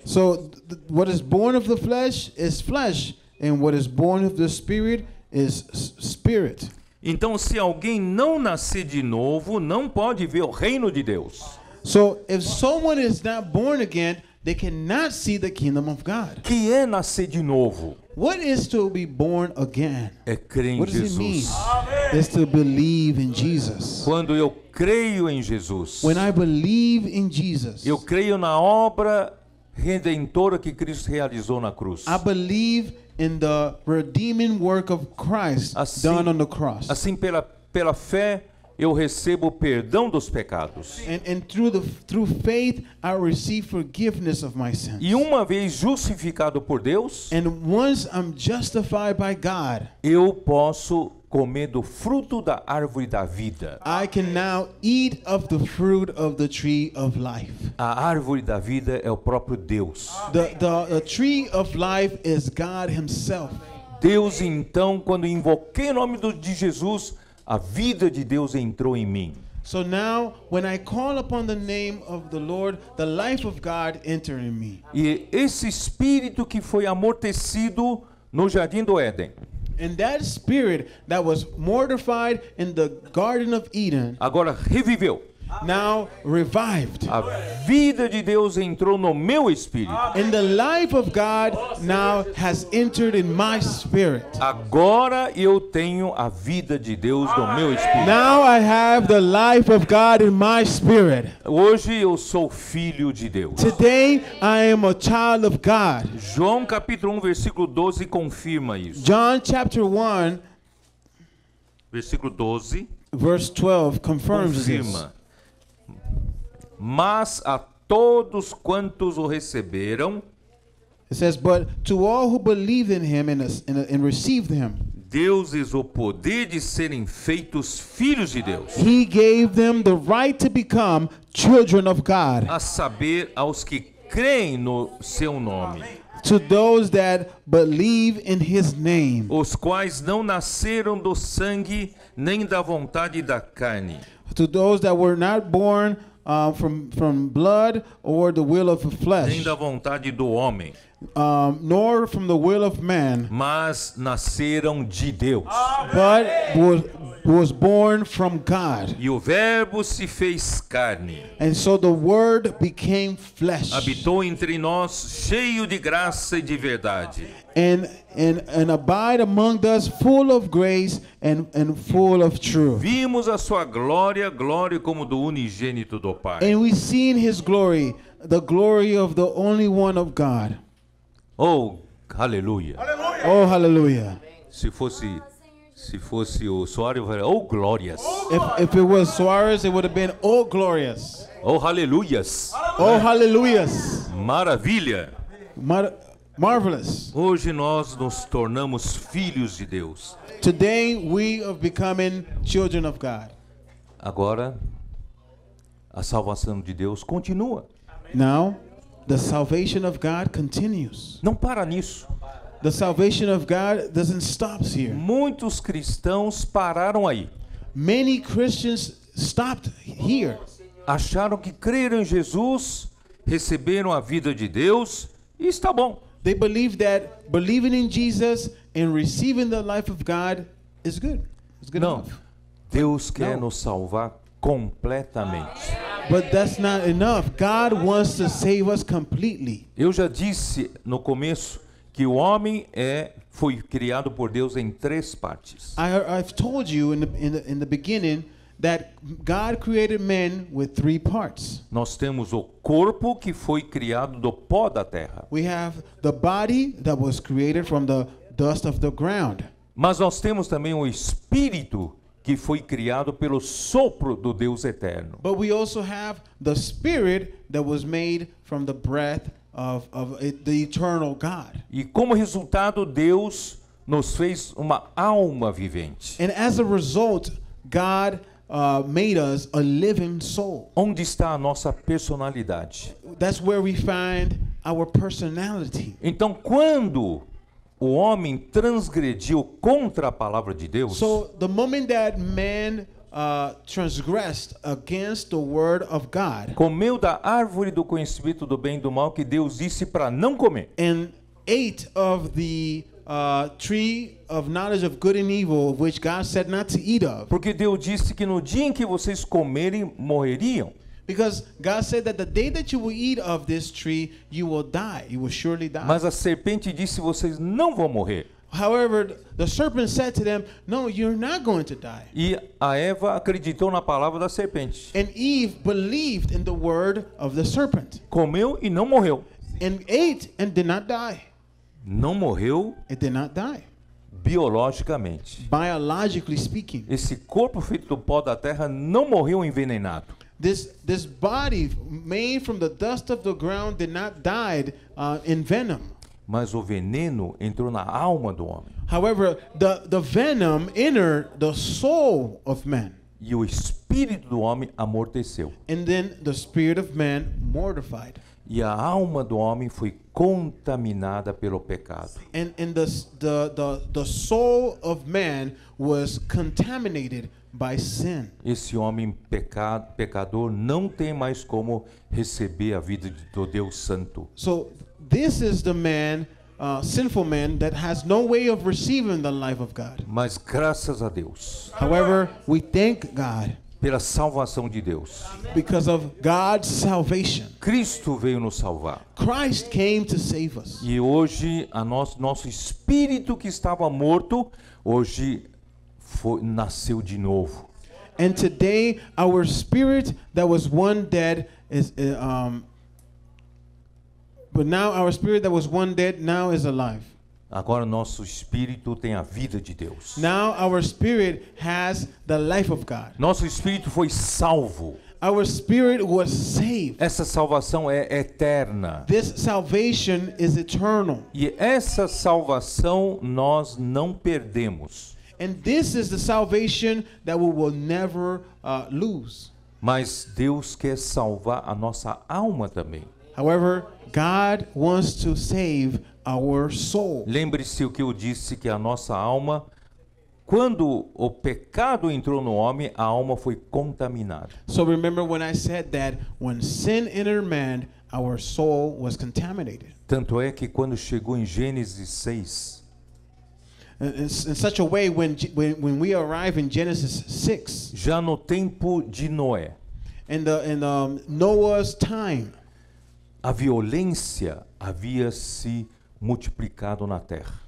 [SPEAKER 2] So what is born of the flesh is flesh, and what is born of the spirit is spirit.
[SPEAKER 1] Então, se alguém não nascer de novo, não pode ver o reino de Deus.
[SPEAKER 2] So if someone is not born again, they cannot see the kingdom of God.
[SPEAKER 1] Que é nascer de novo?
[SPEAKER 2] What is to be born again?
[SPEAKER 1] É crer em
[SPEAKER 2] What does it mean?
[SPEAKER 1] Jesus.
[SPEAKER 2] It's to believe in Jesus.
[SPEAKER 1] Quando eu creio em Jesus,
[SPEAKER 2] When I believe in Jesus,
[SPEAKER 1] eu creio na obra redentora que Cristo realizou na cruz.
[SPEAKER 2] I believe in the redeeming work of Christ done on the cross.
[SPEAKER 1] Assim pela fé eu recebo o perdão dos pecados.
[SPEAKER 2] And through faith I receive forgiveness of my sins.
[SPEAKER 1] E uma vez justificado por Deus,
[SPEAKER 2] And once I'm justified by God,
[SPEAKER 1] eu posso comer do fruto da árvore da vida.
[SPEAKER 2] I can now eat of the fruit of the tree of life.
[SPEAKER 1] A árvore da vida é o próprio Deus.
[SPEAKER 2] The tree of life is God himself.
[SPEAKER 1] Deus, então, quando invoquei o nome de Jesus, a vida de Deus entrou em mim.
[SPEAKER 2] So now, when I call upon the name of the Lord, the life of God entered in me.
[SPEAKER 1] E esse espírito que foi amortecido no jardim do Éden,
[SPEAKER 2] And that spirit that was mortified in the Garden of Eden,
[SPEAKER 1] agora reviveu.
[SPEAKER 2] now revived.
[SPEAKER 1] A vida de Deus entrou no meu espírito.
[SPEAKER 2] And the life of God now has entered in my spirit.
[SPEAKER 1] Agora eu tenho a vida de Deus no meu espírito.
[SPEAKER 2] Now I have the life of God in my spirit.
[SPEAKER 1] Hoje eu sou filho de Deus.
[SPEAKER 2] Today I am a child of God.
[SPEAKER 1] João capítulo 1, versículo 12 confirma isso.
[SPEAKER 2] John chapter 1
[SPEAKER 1] Versículo 12
[SPEAKER 2] verse 12 confirms this.
[SPEAKER 1] confirma. Mas a todos quantos o receberam,
[SPEAKER 2] It says, but to all who believed in him and received him,
[SPEAKER 1] deu-lhes o poder de serem feitos filhos de Deus.
[SPEAKER 2] he gave them the right to become children of God.
[SPEAKER 1] A saber, aos que creem no seu nome,
[SPEAKER 2] To those that believe in his name,
[SPEAKER 1] os quais não nasceram do sangue, nem da vontade da carne,
[SPEAKER 2] to those that were not born from blood or the will of the
[SPEAKER 1] nem
[SPEAKER 2] flesh,
[SPEAKER 1] da vontade do homem,
[SPEAKER 2] nor from the will of man,
[SPEAKER 1] mas nasceram de Deus.
[SPEAKER 2] but was born from God.
[SPEAKER 1] E o Verbo se fez carne,
[SPEAKER 2] And so the word became flesh
[SPEAKER 1] habitou entre nós, cheio de graça e de verdade.
[SPEAKER 2] and abide among us, full of grace and full of truth.
[SPEAKER 1] Vimos a sua glória, glória como do unigênito do Pai.
[SPEAKER 2] And we seen his glory, the glory of the only one of God.
[SPEAKER 1] Oh, aleluia.
[SPEAKER 2] Oh, hallelujah.
[SPEAKER 1] Se fosse o Soares, eu faria, oh, glórias.
[SPEAKER 2] If it was Suarez, it would have been, oh, glorious.
[SPEAKER 1] Oh, aleluias.
[SPEAKER 2] Oh, hallelujahs.
[SPEAKER 1] Maravilha.
[SPEAKER 2] Marvelous.
[SPEAKER 1] Hoje nós nos tornamos filhos de Deus.
[SPEAKER 2] Today we are becoming children of God.
[SPEAKER 1] Agora, a salvação de Deus continua.
[SPEAKER 2] Now, the salvation of God continues.
[SPEAKER 1] Não para nisso.
[SPEAKER 2] The salvation of God doesn't stop here.
[SPEAKER 1] Muitos cristãos pararam aí.
[SPEAKER 2] Many Christians stopped here.
[SPEAKER 1] Acharam que creram em Jesus, receberam a vida de Deus e está bom.
[SPEAKER 2] They believe that believing in Jesus and receiving the life of God is good. It's good
[SPEAKER 1] Não.
[SPEAKER 2] enough.
[SPEAKER 1] Deus quer
[SPEAKER 2] Não.
[SPEAKER 1] nos salvar completamente.
[SPEAKER 2] But that's not enough. God wants to save us completely.
[SPEAKER 1] Eu já disse no começo que o homem foi criado por Deus em 3 partes.
[SPEAKER 2] I've told you in the beginning that God created man with 3 parts.
[SPEAKER 1] Nós temos o corpo que foi criado do pó da terra.
[SPEAKER 2] We have the body that was created from the dust of the ground.
[SPEAKER 1] Mas nós temos também o espírito que foi criado pelo sopro do Deus eterno.
[SPEAKER 2] But we also have the spirit that was made from the breath of the eternal God.
[SPEAKER 1] E como resultado, Deus nos fez uma alma vivente.
[SPEAKER 2] And as a result, God made us a living soul.
[SPEAKER 1] Onde está a nossa personalidade?
[SPEAKER 2] That's where we find our personality.
[SPEAKER 1] Então, quando o homem transgrediu contra a palavra de Deus,
[SPEAKER 2] So the moment that man transgressed against the word of God
[SPEAKER 1] comeu da árvore do conhecimento do bem e do mal que Deus disse para não comer.
[SPEAKER 2] and ate of the tree of knowledge of good and evil, which God said not to eat of.
[SPEAKER 1] Porque Deus disse que no dia em que vocês comerem, morreriam.
[SPEAKER 2] Because God said that the day that you will eat of this tree, you will die. You will surely die.
[SPEAKER 1] Mas a serpente disse: vocês não vão morrer.
[SPEAKER 2] However, the serpent said to them, no, you're not going to die.
[SPEAKER 1] E a Eva acreditou na palavra da serpente.
[SPEAKER 2] And Eve believed in the word of the serpent
[SPEAKER 1] Comeu e não morreu.
[SPEAKER 2] and ate and did not die.
[SPEAKER 1] Não morreu
[SPEAKER 2] It did not die.
[SPEAKER 1] biologicamente.
[SPEAKER 2] Biologically speaking,
[SPEAKER 1] Esse corpo feito do pó da terra não morreu envenenado.
[SPEAKER 2] this body made from the dust of the ground did not die in venom.
[SPEAKER 1] Mas o veneno entrou na alma do homem.
[SPEAKER 2] However, the venom entered the soul of man.
[SPEAKER 1] E o espírito do homem amorteceu.
[SPEAKER 2] And then the spirit of man mortified.
[SPEAKER 1] E a alma do homem foi contaminada pelo pecado.
[SPEAKER 2] And the soul of man was contaminated by sin.
[SPEAKER 1] Esse homem pecador não tem mais como receber a vida do Deus Santo.
[SPEAKER 2] So this is the man, sinful man, that has no way of receiving the life of God.
[SPEAKER 1] Mas graças a Deus,
[SPEAKER 2] However, we thank God
[SPEAKER 1] pela salvação de Deus.
[SPEAKER 2] because of God's salvation.
[SPEAKER 1] Cristo veio nos salvar.
[SPEAKER 2] Christ came to save us.
[SPEAKER 1] E hoje nosso espírito que estava morto, hoje nasceu de novo.
[SPEAKER 2] And today, our spirit that was one dead but now our spirit that was one dead now is alive.
[SPEAKER 1] Agora nosso espírito tem a vida de Deus.
[SPEAKER 2] Now our spirit has the life of God.
[SPEAKER 1] Nosso espírito foi salvo.
[SPEAKER 2] Our spirit was saved.
[SPEAKER 1] Essa salvação é eterna.
[SPEAKER 2] This salvation is eternal.
[SPEAKER 1] E essa salvação nós não perdemos.
[SPEAKER 2] And this is the salvation that we will never lose.
[SPEAKER 1] Mas Deus quer salvar a nossa alma também.
[SPEAKER 2] However, God wants to save our soul.
[SPEAKER 1] Lembre-se o que eu disse, que a nossa alma, quando o pecado entrou no homem, a alma foi contaminada.
[SPEAKER 2] So remember when I said that when sin entered man, our soul was contaminated.
[SPEAKER 1] Tanto é que quando chegou em Gênesis 6,
[SPEAKER 2] In such a way, when we arrive in Genesis 6,
[SPEAKER 1] já no tempo de Noé,
[SPEAKER 2] in Noah's time,
[SPEAKER 1] a violência havia se multiplicado na terra.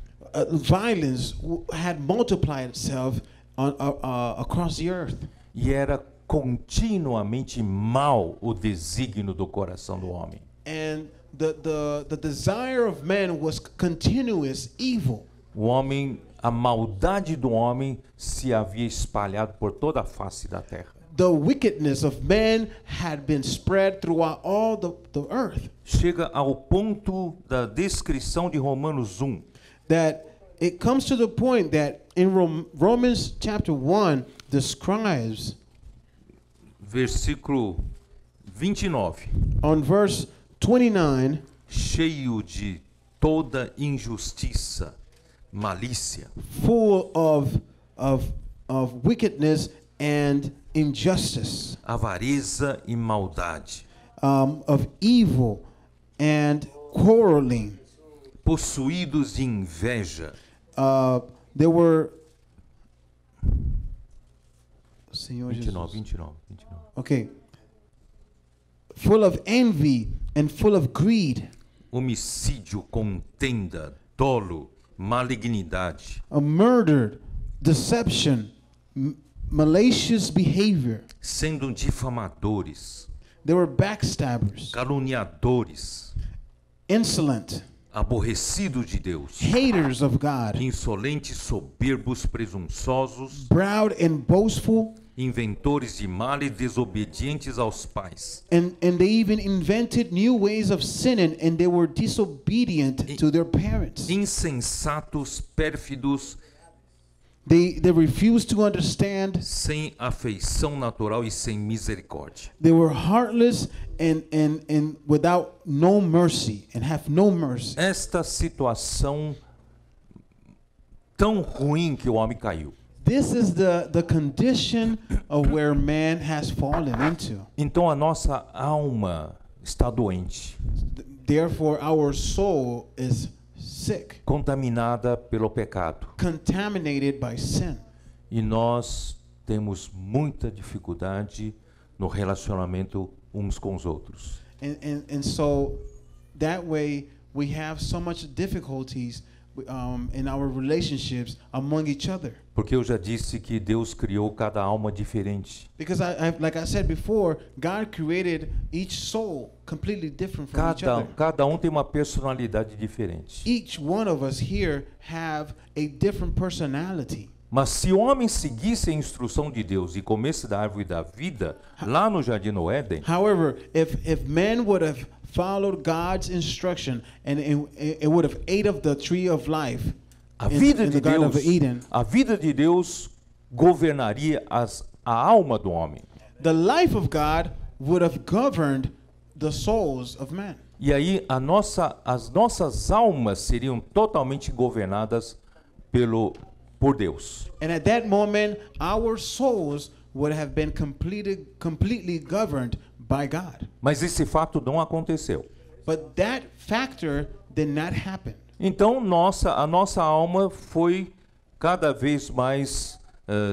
[SPEAKER 2] Violence had multiplied itself across the earth.
[SPEAKER 1] E era continuamente mal o desígnio do coração do homem.
[SPEAKER 2] And the desire of man was continuous evil.
[SPEAKER 1] O homem, a maldade do homem se havia espalhado por toda a face da terra.
[SPEAKER 2] The wickedness of man had been spread throughout all the earth.
[SPEAKER 1] Chega ao ponto da descrição de Romanos 1.
[SPEAKER 2] That it comes to the point that in Romans chapter 1 describes,
[SPEAKER 1] versículo 29,
[SPEAKER 2] on verse 29,
[SPEAKER 1] cheio de toda injustiça, malícia,
[SPEAKER 2] full of wickedness and injustice,
[SPEAKER 1] avareza e maldade,
[SPEAKER 2] of evil and quarreling.
[SPEAKER 1] Possuídos de inveja.
[SPEAKER 2] There were
[SPEAKER 1] 29.
[SPEAKER 2] Okay. Full of envy and full of greed.
[SPEAKER 1] Homicídio, contenda, dolo, malignidade.
[SPEAKER 2] A murder, deception, malicious behavior.
[SPEAKER 1] Sendo difamadores.
[SPEAKER 2] They were backstabbers.
[SPEAKER 1] Caluniadores.
[SPEAKER 2] Insolent.
[SPEAKER 1] Aborrecidos de Deus.
[SPEAKER 2] Haters of God.
[SPEAKER 1] Insolentes, soberbos, presunçosos.
[SPEAKER 2] Proud and boastful.
[SPEAKER 1] Inventores de mal e desobedientes aos pais.
[SPEAKER 2] And they even invented new ways of sinning, and they were disobedient to their parents.
[SPEAKER 1] Insensatos, pérfidos.
[SPEAKER 2] They refused to understand.
[SPEAKER 1] Sem afeição natural e sem misericórdia.
[SPEAKER 2] They were heartless and without no mercy, and have no mercy.
[SPEAKER 1] Esta situação tão ruim que o homem caiu.
[SPEAKER 2] This is the condition of where man has fallen into.
[SPEAKER 1] Então a nossa alma está doente.
[SPEAKER 2] Therefore our soul is sick.
[SPEAKER 1] Contaminada pelo pecado.
[SPEAKER 2] Contaminated by sin.
[SPEAKER 1] E nós temos muita dificuldade no relacionamento uns com os outros.
[SPEAKER 2] And so that way we have so much difficulties in our relationships among each other.
[SPEAKER 1] Porque eu já disse que Deus criou cada alma diferente.
[SPEAKER 2] Because like I said before, God created each soul completely different from each other.
[SPEAKER 1] Cada tem uma personalidade diferente.
[SPEAKER 2] Each one of us here have a different personality.
[SPEAKER 1] Mas se o homem seguisse a instrução de Deus e comesse da árvore da vida, lá no jardim do Éden,
[SPEAKER 2] however, if man would have followed God's instruction and it would have ate of the tree of life in the Garden of Eden,
[SPEAKER 1] a vida de Deus governaria a alma do homem.
[SPEAKER 2] The life of God would have governed the souls of man.
[SPEAKER 1] E aí as nossas almas seriam totalmente governadas por Deus.
[SPEAKER 2] And at that moment, our souls would have been completely governed by God.
[SPEAKER 1] Mas esse fato não aconteceu.
[SPEAKER 2] But that factor did not happen.
[SPEAKER 1] Então a nossa alma foi cada vez mais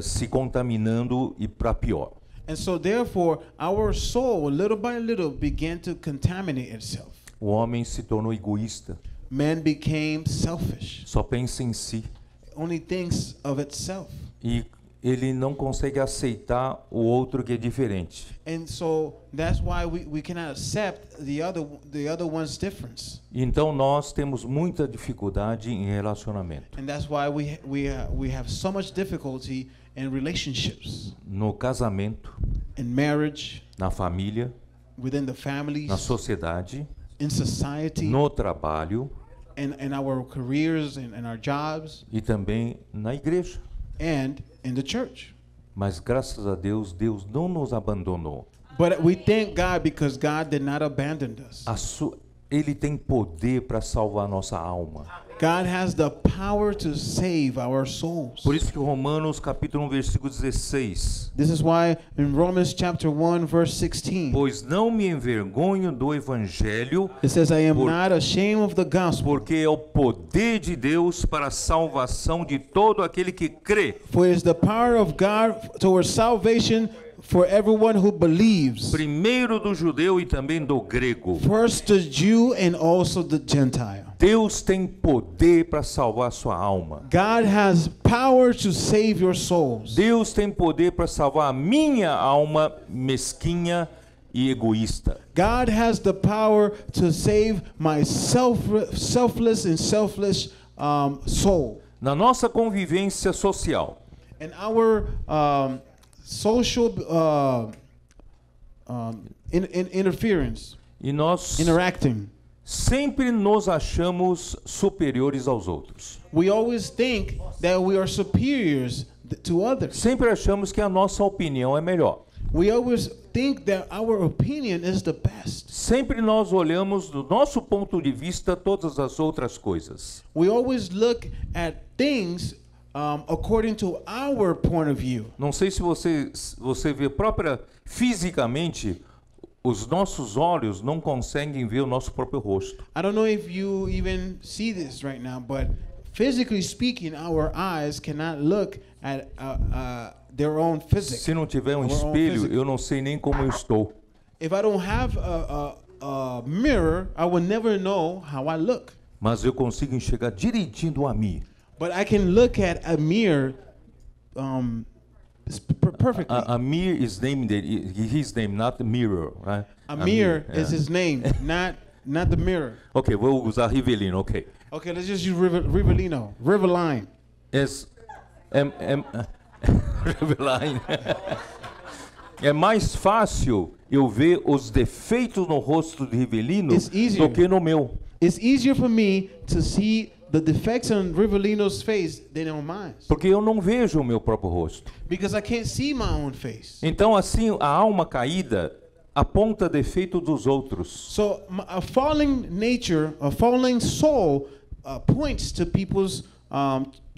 [SPEAKER 1] se contaminando e para pior.
[SPEAKER 2] And so therefore, our soul, little by little, began to contaminate itself.
[SPEAKER 1] O homem se tornou egoísta,
[SPEAKER 2] Man became selfish,
[SPEAKER 1] só pensa em si.
[SPEAKER 2] only thinks of itself.
[SPEAKER 1] E ele não consegue aceitar o outro que é diferente.
[SPEAKER 2] And so that's why we cannot accept the other one's difference.
[SPEAKER 1] Então nós temos muita dificuldade em relacionamento.
[SPEAKER 2] And that's why we have so much difficulty in relationships,
[SPEAKER 1] No casamento,
[SPEAKER 2] in marriage,
[SPEAKER 1] na família,
[SPEAKER 2] within the families,
[SPEAKER 1] na sociedade,
[SPEAKER 2] in society,
[SPEAKER 1] no trabalho
[SPEAKER 2] in our careers, in our jobs,
[SPEAKER 1] e também na igreja.
[SPEAKER 2] and in the church.
[SPEAKER 1] Mas graças a Deus, Deus não nos abandonou.
[SPEAKER 2] But we thank God because God did not abandon us.
[SPEAKER 1] Ele tem poder para salvar nossa alma.
[SPEAKER 2] God has the power to save our souls.
[SPEAKER 1] Por isso que Romanos capítulo 1, versículo 16.
[SPEAKER 2] This is why in Romans chapter 1 verse 16,
[SPEAKER 1] Pois não me envergonho do evangelho,
[SPEAKER 2] it says, I am not ashamed of the gospel,
[SPEAKER 1] porque é o poder de Deus para a salvação de todo aquele que crê.
[SPEAKER 2] for it is the power of God towards salvation for everyone who believes,
[SPEAKER 1] Primeiro do judeu e também do grego.
[SPEAKER 2] first the Jew and also the Gentile.
[SPEAKER 1] Deus tem poder para salvar sua alma.
[SPEAKER 2] God has power to save your souls.
[SPEAKER 1] Deus tem poder para salvar a minha alma mesquinha e egoísta.
[SPEAKER 2] God has the power to save my selfless and selfish soul.
[SPEAKER 1] Na nossa convivência social,
[SPEAKER 2] And our social interference,
[SPEAKER 1] e nós
[SPEAKER 2] interacting,
[SPEAKER 1] sempre nos achamos superiores aos outros.
[SPEAKER 2] we always think that we are superiors to others.
[SPEAKER 1] Sempre achamos que a nossa opinião é melhor.
[SPEAKER 2] We always think that our opinion is the best.
[SPEAKER 1] Sempre nós olhamos do nosso ponto de vista todas as outras coisas.
[SPEAKER 2] We always look at things according to our point of view.
[SPEAKER 1] Não sei se você vê fisicamente, os nossos olhos não conseguem ver o nosso próprio rosto.
[SPEAKER 2] I don't know if you even see this right now, but physically speaking, our eyes cannot look at their own physics.
[SPEAKER 1] Se não tiver um
[SPEAKER 2] Our own
[SPEAKER 1] espelho,
[SPEAKER 2] physics.
[SPEAKER 1] eu não sei nem como eu estou.
[SPEAKER 2] If I don't have a mirror, I will never know how I look.
[SPEAKER 1] Mas eu consigo enxergar direitinho do Ami.
[SPEAKER 2] But I can look at a mirror perfectly.
[SPEAKER 1] Amir is named his name, not the mirror, right?
[SPEAKER 2] Amir
[SPEAKER 1] yeah.
[SPEAKER 2] is his name, not the mirror.
[SPEAKER 1] Ok, vou usar Rivelino, ok.
[SPEAKER 2] Okay, let's just use Rivelino, Riverline.
[SPEAKER 1] Riveline. É mais fácil eu ver os defeitos no rosto de Rivelino
[SPEAKER 2] It's easier.
[SPEAKER 1] do que no meu.
[SPEAKER 2] It's easier for me to see the defects on Rivelino's face than on mine,
[SPEAKER 1] Porque eu não vejo o meu próprio rosto.
[SPEAKER 2] because I can't see my own face.
[SPEAKER 1] Então, assim, a alma caída aponta defeito dos outros.
[SPEAKER 2] So a falling nature, a falling soul points to people's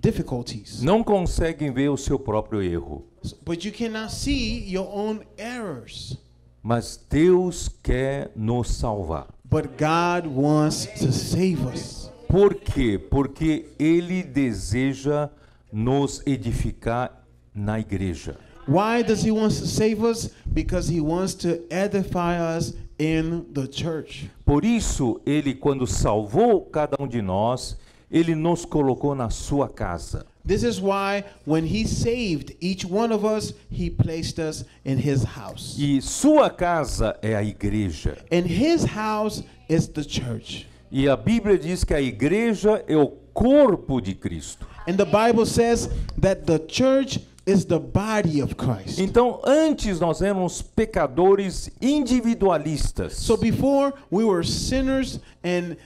[SPEAKER 2] difficulties.
[SPEAKER 1] Não conseguem ver o seu próprio erro.
[SPEAKER 2] But you cannot see your own errors.
[SPEAKER 1] Mas Deus quer nos salvar.
[SPEAKER 2] But God wants to save us.
[SPEAKER 1] Por quê? Porque Ele deseja nos edificar na igreja.
[SPEAKER 2] Why does He want to save us? Because He wants to edify us in the church.
[SPEAKER 1] Por isso, Ele, quando salvou cada um de nós, Ele nos colocou na sua casa.
[SPEAKER 2] This is why when He saved each one of us, He placed us in His house.
[SPEAKER 1] E sua casa é a igreja.
[SPEAKER 2] And His house is the church.
[SPEAKER 1] E a Bíblia diz que a igreja é o corpo de Cristo.
[SPEAKER 2] And the Bible says that the church is the body of Christ.
[SPEAKER 1] Então, antes nós éramos pecadores individualistas.
[SPEAKER 2] So before we were sinners and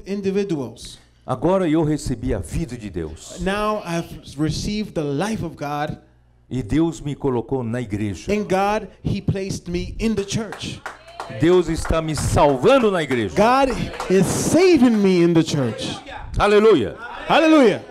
[SPEAKER 2] individuals.
[SPEAKER 1] Agora eu recebi a vida de Deus.
[SPEAKER 2] Now I've received the life of God.
[SPEAKER 1] E Deus me colocou na igreja.
[SPEAKER 2] In God, He placed me in the church.
[SPEAKER 1] Deus está me salvando na igreja.
[SPEAKER 2] God is saving me in the church.
[SPEAKER 1] Aleluia.
[SPEAKER 2] Hallelujah.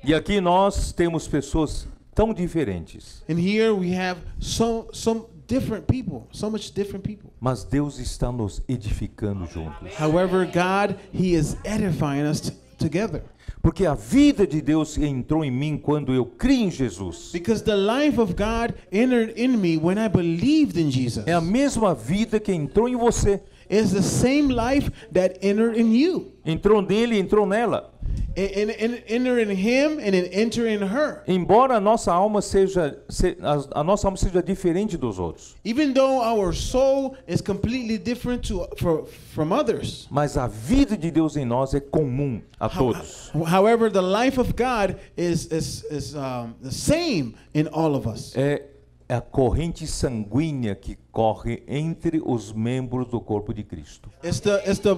[SPEAKER 1] E aqui nós temos pessoas tão diferentes.
[SPEAKER 2] And here we have some different people, so much different people.
[SPEAKER 1] Mas Deus está nos edificando juntos.
[SPEAKER 2] However, God, He is edifying us together.
[SPEAKER 1] Porque a vida de Deus entrou em mim quando eu criei em Jesus.
[SPEAKER 2] Because the life of God entered in me when I believed in Jesus.
[SPEAKER 1] É a mesma vida que entrou em você.
[SPEAKER 2] It's the same life that entered in you.
[SPEAKER 1] Entrou nele e entrou nela.
[SPEAKER 2] And enter in him and it enter in her.
[SPEAKER 1] Embora a nossa alma seja diferente dos outros.
[SPEAKER 2] Even though our soul is completely different from others.
[SPEAKER 1] Mas a vida de Deus em nós é comum a todos.
[SPEAKER 2] However, the life of God is the same in all of us.
[SPEAKER 1] É a corrente sanguínea que corre entre os membros do corpo de Cristo.
[SPEAKER 2] It's the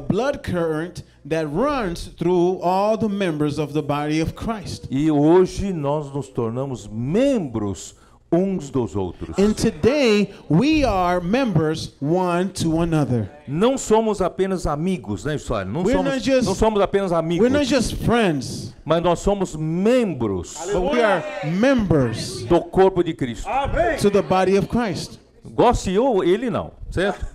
[SPEAKER 2] blood current that runs through all the members of the body of Christ.
[SPEAKER 1] E hoje nós nos tornamos membros uns dos outros.
[SPEAKER 2] And today we are members one to another.
[SPEAKER 1] Não somos apenas amigos, né, história? Não
[SPEAKER 2] We're
[SPEAKER 1] somos apenas amigos.
[SPEAKER 2] We're not just friends,
[SPEAKER 1] mas nós somos membros
[SPEAKER 2] but we are members
[SPEAKER 1] do corpo de Cristo.
[SPEAKER 2] to the body of Christ.
[SPEAKER 1] Goste eu, ele não, certo?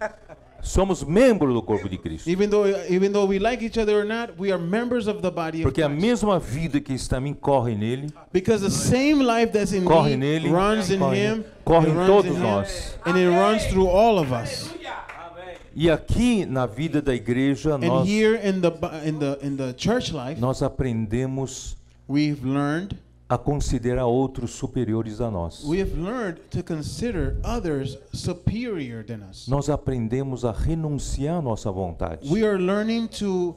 [SPEAKER 1] Somos membros do corpo de Cristo.
[SPEAKER 2] Even though we like each other or not, we are members of the body of
[SPEAKER 1] Porque a
[SPEAKER 2] Christ.
[SPEAKER 1] mesma vida que está em mim corre nele,
[SPEAKER 2] Because the same life that's in
[SPEAKER 1] corre
[SPEAKER 2] me
[SPEAKER 1] nele,
[SPEAKER 2] runs in him,
[SPEAKER 1] corre
[SPEAKER 2] it
[SPEAKER 1] em
[SPEAKER 2] runs
[SPEAKER 1] todos
[SPEAKER 2] in him,
[SPEAKER 1] nós.
[SPEAKER 2] and it runs through all of us.
[SPEAKER 1] E aqui na vida da igreja
[SPEAKER 2] And
[SPEAKER 1] nós
[SPEAKER 2] here in the church life,
[SPEAKER 1] nós aprendemos
[SPEAKER 2] we've learned
[SPEAKER 1] a considerar outros superiores a nós.
[SPEAKER 2] We have learned to consider others superior than us.
[SPEAKER 1] Nós aprendemos a renunciar à nossa vontade.
[SPEAKER 2] We are learning to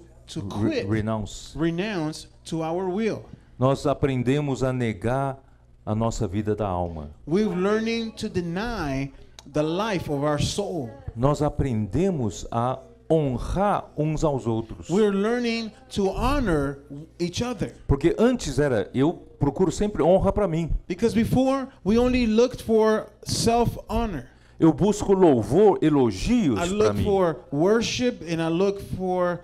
[SPEAKER 2] quit, renounce to our will.
[SPEAKER 1] Nós aprendemos a negar a nossa vida da alma.
[SPEAKER 2] We're learning to deny the life of our soul.
[SPEAKER 1] Nós aprendemos a honrar uns aos outros.
[SPEAKER 2] We're learning to honor each other.
[SPEAKER 1] Porque antes eu procuro sempre honra para mim.
[SPEAKER 2] Because before we only looked for self-honor.
[SPEAKER 1] Eu busco louvor, elogios
[SPEAKER 2] I
[SPEAKER 1] para
[SPEAKER 2] look
[SPEAKER 1] mim.
[SPEAKER 2] for worship and I look for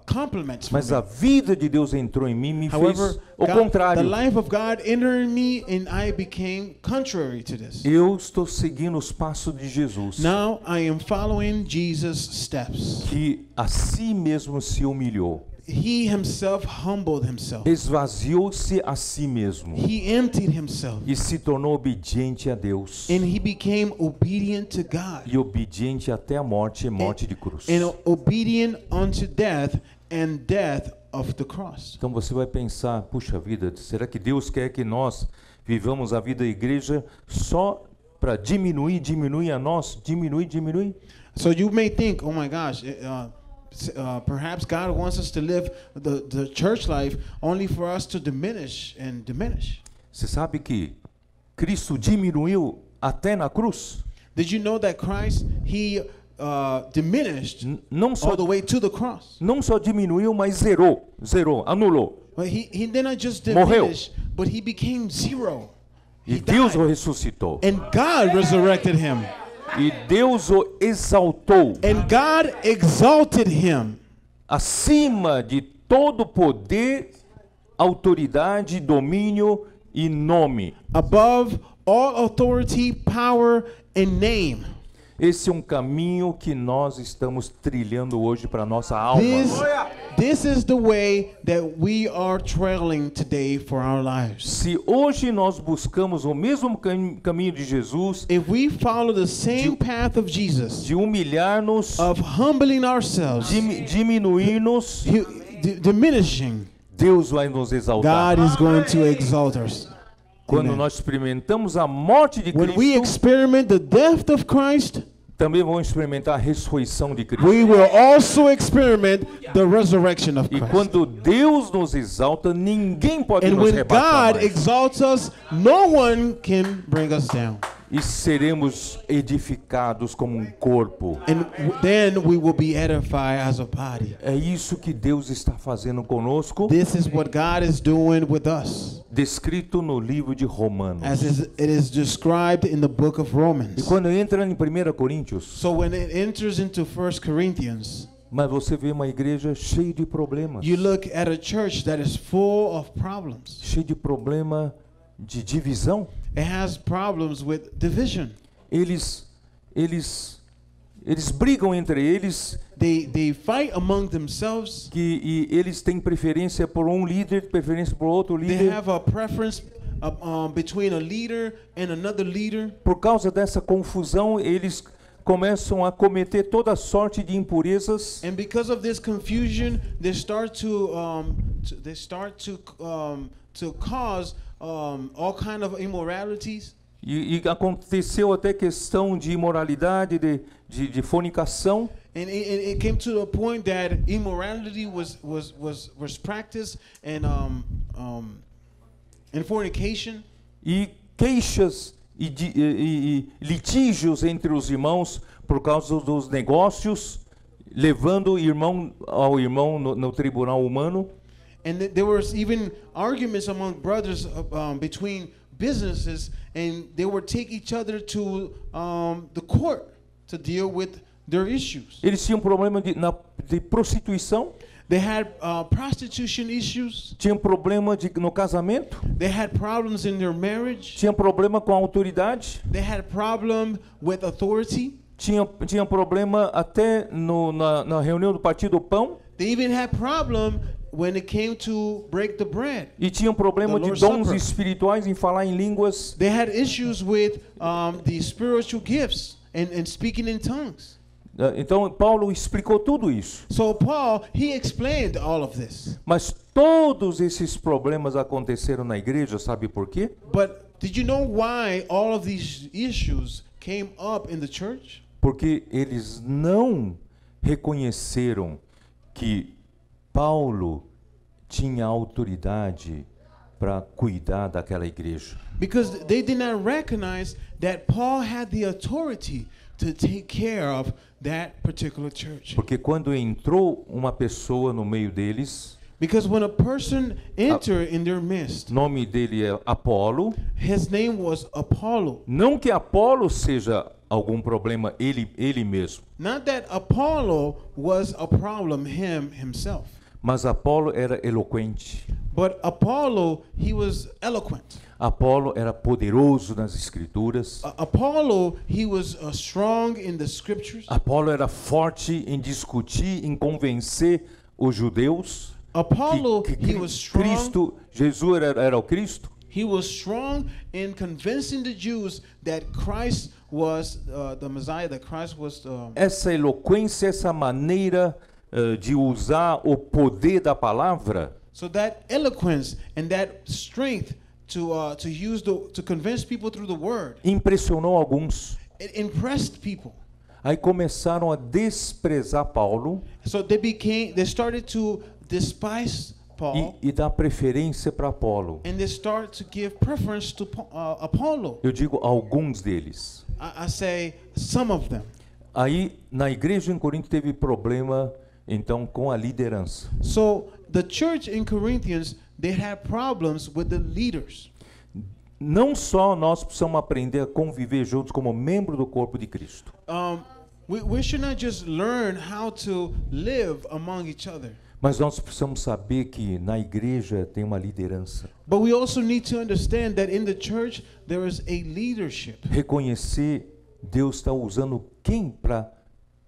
[SPEAKER 2] compliments from
[SPEAKER 1] Mas
[SPEAKER 2] me.
[SPEAKER 1] a vida de Deus entrou em mim e me
[SPEAKER 2] However,
[SPEAKER 1] fez o
[SPEAKER 2] the
[SPEAKER 1] contrário.
[SPEAKER 2] life of God entered in me and I became contrary to this.
[SPEAKER 1] Eu estou seguindo os passos de Jesus,
[SPEAKER 2] Now I am following Jesus' steps.
[SPEAKER 1] que a si mesmo se humilhou,
[SPEAKER 2] He himself humbled himself.
[SPEAKER 1] esvaziou-se a si mesmo
[SPEAKER 2] He emptied himself.
[SPEAKER 1] e se tornou obediente a Deus
[SPEAKER 2] And he became obedient to God.
[SPEAKER 1] e obediente até a morte e morte de cruz.
[SPEAKER 2] And obedient unto death and death of the cross.
[SPEAKER 1] Então você vai pensar, puxa vida, será que Deus quer que nós vivamos a vida da igreja só para diminuir a nós, diminuir?
[SPEAKER 2] So you may think, oh my gosh, perhaps God wants us to live the church life only for us to diminish and diminish.
[SPEAKER 1] Você sabe que Cristo diminuiu até na cruz?
[SPEAKER 2] Did you know that Christ, he diminished
[SPEAKER 1] Não só
[SPEAKER 2] all the way to the cross?
[SPEAKER 1] Não só diminuiu, mas zerou, anulou.
[SPEAKER 2] But he did not just
[SPEAKER 1] Morreu.
[SPEAKER 2] diminish, but he became zero.
[SPEAKER 1] E
[SPEAKER 2] He
[SPEAKER 1] Deus
[SPEAKER 2] died.
[SPEAKER 1] o ressuscitou.
[SPEAKER 2] And God resurrected him.
[SPEAKER 1] E Deus o exaltou
[SPEAKER 2] And God exalted him
[SPEAKER 1] acima de todo poder, autoridade, domínio e nome.
[SPEAKER 2] above all authority, power, and name.
[SPEAKER 1] Esse é um caminho que nós estamos trilhando hoje para nossa alma.
[SPEAKER 2] This is the way that we are trailing today for our lives.
[SPEAKER 1] Se hoje nós buscamos o mesmo caminho de Jesus,
[SPEAKER 2] If we follow the same path of Jesus,
[SPEAKER 1] de humilhar-nos,
[SPEAKER 2] of humbling ourselves,
[SPEAKER 1] diminuir-nos,
[SPEAKER 2] diminishing,
[SPEAKER 1] Deus vai nos exaltar.
[SPEAKER 2] God is going to exalt us.
[SPEAKER 1] Quando
[SPEAKER 2] Amen.
[SPEAKER 1] nós experimentamos a morte de
[SPEAKER 2] When we
[SPEAKER 1] Cristo,
[SPEAKER 2] experiment the death of Christ,
[SPEAKER 1] também vamos experimentar a ressurreição de Cristo.
[SPEAKER 2] we will also experiment the resurrection of
[SPEAKER 1] E
[SPEAKER 2] Christ.
[SPEAKER 1] quando Deus nos exalta, ninguém pode
[SPEAKER 2] And
[SPEAKER 1] nos
[SPEAKER 2] when
[SPEAKER 1] rebaixar
[SPEAKER 2] God
[SPEAKER 1] mais.
[SPEAKER 2] exalts us, no one can bring us down.
[SPEAKER 1] E seremos edificados como um corpo.
[SPEAKER 2] And then we will be edified as a body.
[SPEAKER 1] É isso que Deus está fazendo conosco,
[SPEAKER 2] This is what God is doing with us,
[SPEAKER 1] descrito no livro de Romanos.
[SPEAKER 2] it is described in the book of
[SPEAKER 1] E
[SPEAKER 2] Romans.
[SPEAKER 1] quando entra em 1 Coríntios,
[SPEAKER 2] So when it enters into 1 Corinthians,
[SPEAKER 1] mas você vê uma igreja cheia de problemas.
[SPEAKER 2] you look at a church that is full of problems.
[SPEAKER 1] Cheia de problema de divisão.
[SPEAKER 2] It has problems with division.
[SPEAKER 1] Eles Eles brigam entre eles,
[SPEAKER 2] They fight among themselves.
[SPEAKER 1] e eles têm preferência por um líder, preferência por outro
[SPEAKER 2] They
[SPEAKER 1] líder.
[SPEAKER 2] have a preference between a leader and another leader.
[SPEAKER 1] Por causa dessa confusão, eles começam a cometer toda sorte de impurezas.
[SPEAKER 2] And because of this confusion, they start to cause all kind of immoralities.
[SPEAKER 1] E aconteceu até questão de imoralidade, de fornicação.
[SPEAKER 2] And it came to the point that immorality was practiced and fornication.
[SPEAKER 1] E queixas e litígios entre os irmãos por causa dos negócios, levando irmão ao irmão no tribunal humano.
[SPEAKER 2] And there was even arguments among brothers between businesses, and they would take each other to the court to deal with their issues.
[SPEAKER 1] Eles tinham problema de prostituição,
[SPEAKER 2] They had prostitution issues.
[SPEAKER 1] tinham problema no casamento,
[SPEAKER 2] They had problems in their marriage.
[SPEAKER 1] tinham problema com a autoridade,
[SPEAKER 2] They had problem with authority.
[SPEAKER 1] tinham problema até na reunião do Partido do Pão,
[SPEAKER 2] They even had problem when it came to break the bread.
[SPEAKER 1] e tinham problema
[SPEAKER 2] The
[SPEAKER 1] de
[SPEAKER 2] Lord's
[SPEAKER 1] dons
[SPEAKER 2] Supper.
[SPEAKER 1] espirituais em falar em línguas.
[SPEAKER 2] They had issues with the spiritual gifts and speaking in tongues.
[SPEAKER 1] Então Paulo explicou tudo isso.
[SPEAKER 2] So Paul, he explained all of this.
[SPEAKER 1] Mas todos esses problemas aconteceram na igreja, sabe por quê?
[SPEAKER 2] But did you know why all of these issues came up in the church?
[SPEAKER 1] Porque eles não reconheceram que Paulo tinha autoridade para cuidar daquela igreja.
[SPEAKER 2] Because they did not recognize that Paul had the authority to take care of that particular church.
[SPEAKER 1] Porque quando entrou uma pessoa no meio deles,
[SPEAKER 2] Because when a person entered in their midst,
[SPEAKER 1] o nome dele é Apolo.
[SPEAKER 2] his name was Apollo.
[SPEAKER 1] Não que Apolo seja algum problema ele mesmo,
[SPEAKER 2] Not that Apollo was a problem himself,
[SPEAKER 1] mas Apolo era eloquente.
[SPEAKER 2] but Apollo, he was eloquent.
[SPEAKER 1] Apolo era poderoso nas escrituras.
[SPEAKER 2] Apollo, he was strong in the scriptures.
[SPEAKER 1] Apolo era forte em discutir, em convencer os judeus
[SPEAKER 2] Apollo,
[SPEAKER 1] que
[SPEAKER 2] he was strong.
[SPEAKER 1] Cristo, Jesus era o Cristo.
[SPEAKER 2] He was strong in convincing the Jews that Christ was the Messiah, that Christ was
[SPEAKER 1] Essa eloquência, essa maneira de usar o poder da palavra,
[SPEAKER 2] so that eloquence and that strength to convince people through the word.
[SPEAKER 1] impressionou alguns.
[SPEAKER 2] It impressed people.
[SPEAKER 1] Aí começaram a desprezar Paulo
[SPEAKER 2] So they started to despise Paul,
[SPEAKER 1] e dar preferência para Apolo.
[SPEAKER 2] and they start to give preference to Apollo.
[SPEAKER 1] Eu digo alguns deles.
[SPEAKER 2] I say some of them.
[SPEAKER 1] Aí na igreja em Corinto teve problema então com a liderança.
[SPEAKER 2] So the church in Corinthians, they had problems with the leaders.
[SPEAKER 1] Não só nós precisamos aprender a conviver juntos como membro do corpo de Cristo,
[SPEAKER 2] We should not just learn how to live among each other,
[SPEAKER 1] mas nós precisamos saber que na igreja tem uma liderança.
[SPEAKER 2] but we also need to understand that in the church there is a leadership.
[SPEAKER 1] Reconhecer Deus está usando quem para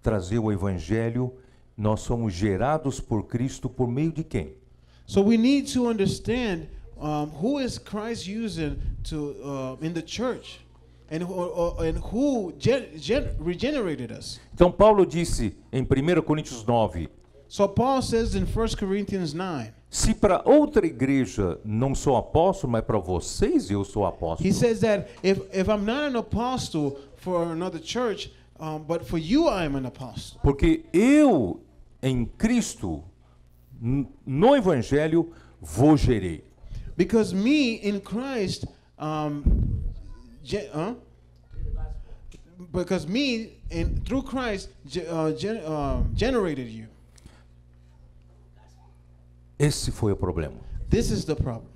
[SPEAKER 1] trazer o evangelho. Nós somos gerados por Cristo por meio de quem?
[SPEAKER 2] So we need to understand who is Christ using to in the church, and who regenerated us.
[SPEAKER 1] Então Paulo disse em 1 Coríntios 9,
[SPEAKER 2] So Paul says in 1 Corinthians 9,
[SPEAKER 1] se para outra igreja não sou apóstolo, mas para vocês eu sou apóstolo.
[SPEAKER 2] he says that if I'm not an apostle for another church, but for you I am an apostle.
[SPEAKER 1] Porque eu em Cristo, no evangelho, vos gerei.
[SPEAKER 2] Because me in Christ, because me through Christ generated you.
[SPEAKER 1] Esse foi o problema.
[SPEAKER 2] This is the problem.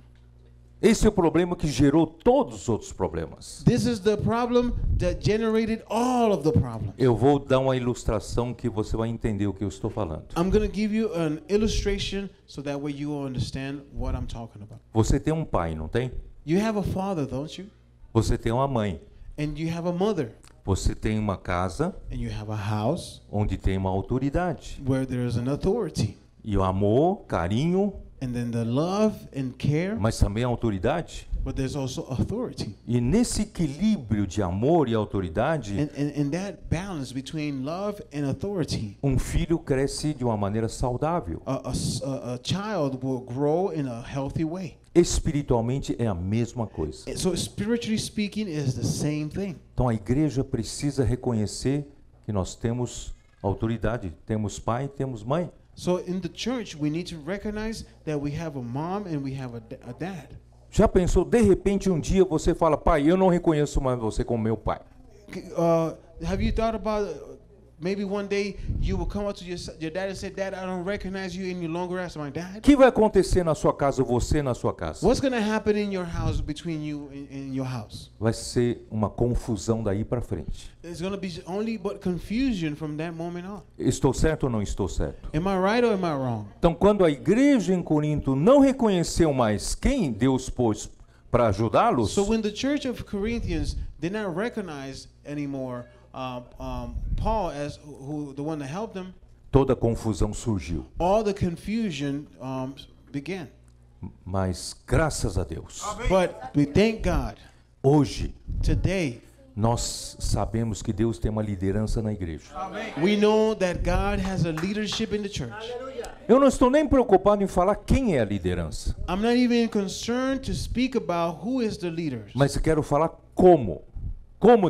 [SPEAKER 1] Esse é o problema que gerou todos os outros problemas.
[SPEAKER 2] This is the problem that generated all of the problems.
[SPEAKER 1] Eu vou dar uma ilustração que você vai entender o que eu estou falando.
[SPEAKER 2] I'm going to give you an illustration so that way you will understand what I'm talking about.
[SPEAKER 1] Você tem um pai, não tem?
[SPEAKER 2] You have a father, don't you?
[SPEAKER 1] Você tem uma mãe.
[SPEAKER 2] And you have a mother.
[SPEAKER 1] Você tem uma casa
[SPEAKER 2] and you have a house
[SPEAKER 1] onde tem uma autoridade.
[SPEAKER 2] where there's an authority.
[SPEAKER 1] E o amor, carinho,
[SPEAKER 2] And then the love and care,
[SPEAKER 1] mas também a autoridade.
[SPEAKER 2] but there's also authority.
[SPEAKER 1] E nesse equilíbrio de amor e autoridade,
[SPEAKER 2] And that balance between love and authority,
[SPEAKER 1] um filho cresce de uma maneira saudável.
[SPEAKER 2] a child will grow in a healthy way.
[SPEAKER 1] Espiritualmente é a mesma coisa.
[SPEAKER 2] So spiritually speaking, is the same thing.
[SPEAKER 1] Então a igreja precisa reconhecer que nós temos autoridade, temos pai, temos mãe.
[SPEAKER 2] So in the church, we need to recognize that we have a mom and we have a dad.
[SPEAKER 1] Já pensou, de repente um dia você fala, pai, eu não reconheço mais você como meu pai.
[SPEAKER 2] Have you thought about maybe one day you will come up to your dad and say, Dad, I don't recognize you any longer as my
[SPEAKER 1] O
[SPEAKER 2] dad?
[SPEAKER 1] que vai acontecer na sua casa, você na sua casa?
[SPEAKER 2] What's going to happen in your house between you in your house?
[SPEAKER 1] Vai ser uma confusão daí para frente.
[SPEAKER 2] It's going to be only but confusion from that moment on.
[SPEAKER 1] Estou certo ou não estou certo?
[SPEAKER 2] Am I right or am I wrong?
[SPEAKER 1] Então, quando a igreja em Corinto não reconheceu mais quem Deus pôs para ajudá-los,
[SPEAKER 2] So when the church of Corinthians did not recognize anymore Paul as the one that helped them,
[SPEAKER 1] toda a confusão surgiu.
[SPEAKER 2] all the confusion began.
[SPEAKER 1] Mas, graças a Deus,
[SPEAKER 2] But we thank God
[SPEAKER 1] hoje
[SPEAKER 2] today.
[SPEAKER 1] nós sabemos que Deus tem uma liderança na igreja.
[SPEAKER 2] We know that God has a leadership in the church.
[SPEAKER 1] Eu não estou nem preocupado em falar quem é a liderança,
[SPEAKER 2] I'm not even concerned to speak about who is the leaders.
[SPEAKER 1] mas eu quero falar como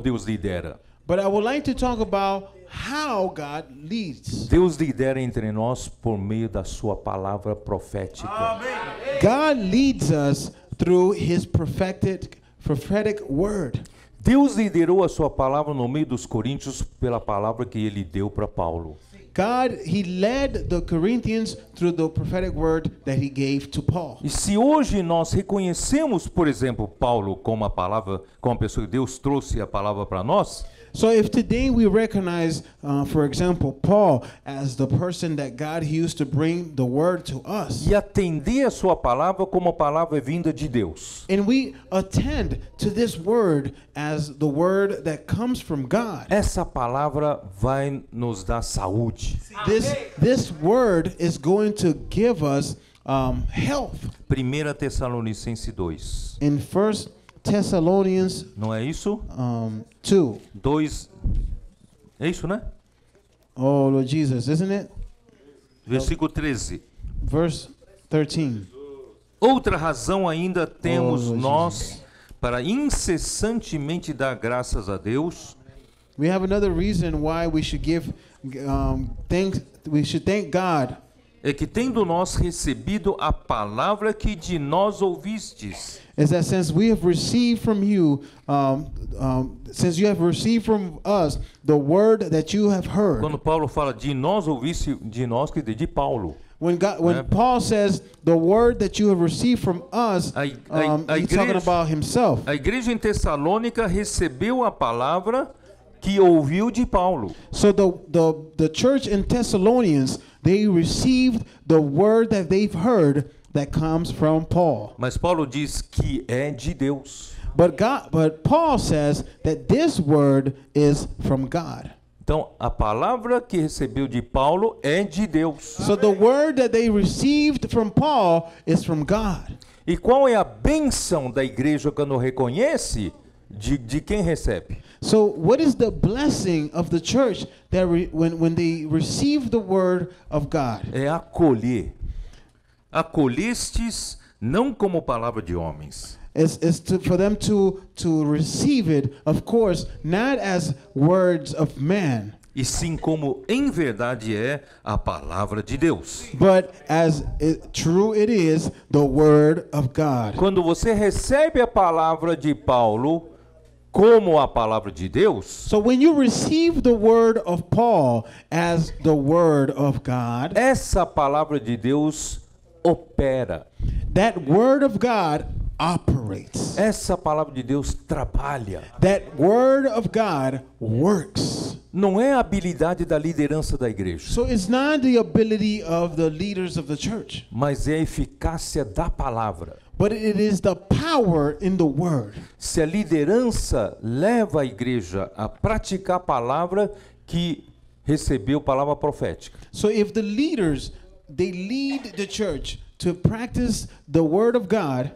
[SPEAKER 1] Deus lidera.
[SPEAKER 2] But I would like to talk about how God leads.
[SPEAKER 1] Deus lidera entre nós por meio da sua palavra profética.
[SPEAKER 2] God leads us through his prophetic word.
[SPEAKER 1] Deus liderou a sua palavra no meio dos coríntios pela palavra que ele deu para Paulo.
[SPEAKER 2] God, he led the Corinthians through the prophetic word that he gave to Paul.
[SPEAKER 1] E se hoje nós reconhecemos, por exemplo, Paulo como a palavra, como a pessoa que Deus trouxe a palavra para nós,
[SPEAKER 2] So if today we recognize, for example, Paul as the person that God used to bring the word to us,
[SPEAKER 1] e atender a sua palavra como a palavra vinda de Deus,
[SPEAKER 2] and we attend to this word as the word that comes from God,
[SPEAKER 1] essa palavra vai nos dar saúde.
[SPEAKER 2] this word is going to give us health.
[SPEAKER 1] 1 Tessalonicenses 2.
[SPEAKER 2] In 1 Thessalonians
[SPEAKER 1] Não é isso?
[SPEAKER 2] 2.
[SPEAKER 1] 2. É isso, né?
[SPEAKER 2] Oh, Lord Jesus, isn't it?
[SPEAKER 1] Versículo 13.
[SPEAKER 2] Verse 13.
[SPEAKER 1] Outra razão ainda temos
[SPEAKER 2] Oh,
[SPEAKER 1] nós para incessantemente dar graças a Deus,
[SPEAKER 2] We have another reason why we should give thanks. We should thank God.
[SPEAKER 1] é que tendo nós recebido a palavra que de nós ouvistes,
[SPEAKER 2] Is that since we have received from you, since you have received from us the word that you have heard.
[SPEAKER 1] quando Paulo fala de nós ouviste, de nós que de Paulo,
[SPEAKER 2] When Paul says the word that you have received from us,
[SPEAKER 1] a
[SPEAKER 2] he's talking
[SPEAKER 1] igreja-
[SPEAKER 2] about himself.
[SPEAKER 1] a igreja em Tessalônica recebeu a palavra que ouviu de Paulo.
[SPEAKER 2] So the church in Thessalonians, they received the word that they've heard that comes from Paul.
[SPEAKER 1] Mas Paulo diz que é de Deus.
[SPEAKER 2] But Paul says that this word is from God.
[SPEAKER 1] Então, a palavra que recebeu de Paulo é de Deus.
[SPEAKER 2] So the word that they received from Paul is from God.
[SPEAKER 1] E qual é a bênção da igreja quando reconhece de quem recebe?
[SPEAKER 2] So what is the blessing of the church that when they receive the word of God?
[SPEAKER 1] É acolher. Acolhestes não como palavra de homens,
[SPEAKER 2] For them to receive it, of course, not as words of man,
[SPEAKER 1] e sim como em verdade é a palavra de Deus.
[SPEAKER 2] but as true it is the word of God.
[SPEAKER 1] Quando você recebe a palavra de Paulo como a palavra de Deus,
[SPEAKER 2] So when you receive the word of Paul as the word of God,
[SPEAKER 1] essa palavra de Deus opera.
[SPEAKER 2] that word of God operates.
[SPEAKER 1] Essa palavra de Deus trabalha.
[SPEAKER 2] That word of God works.
[SPEAKER 1] Não é a habilidade da liderança da igreja,
[SPEAKER 2] So it's not the ability of the leaders of the church,
[SPEAKER 1] mas é a eficácia da palavra.
[SPEAKER 2] but it is the power in the word.
[SPEAKER 1] Se a liderança leva a igreja a praticar a palavra que recebeu palavra profética.
[SPEAKER 2] So if the leaders, they lead the church to practice the word of God,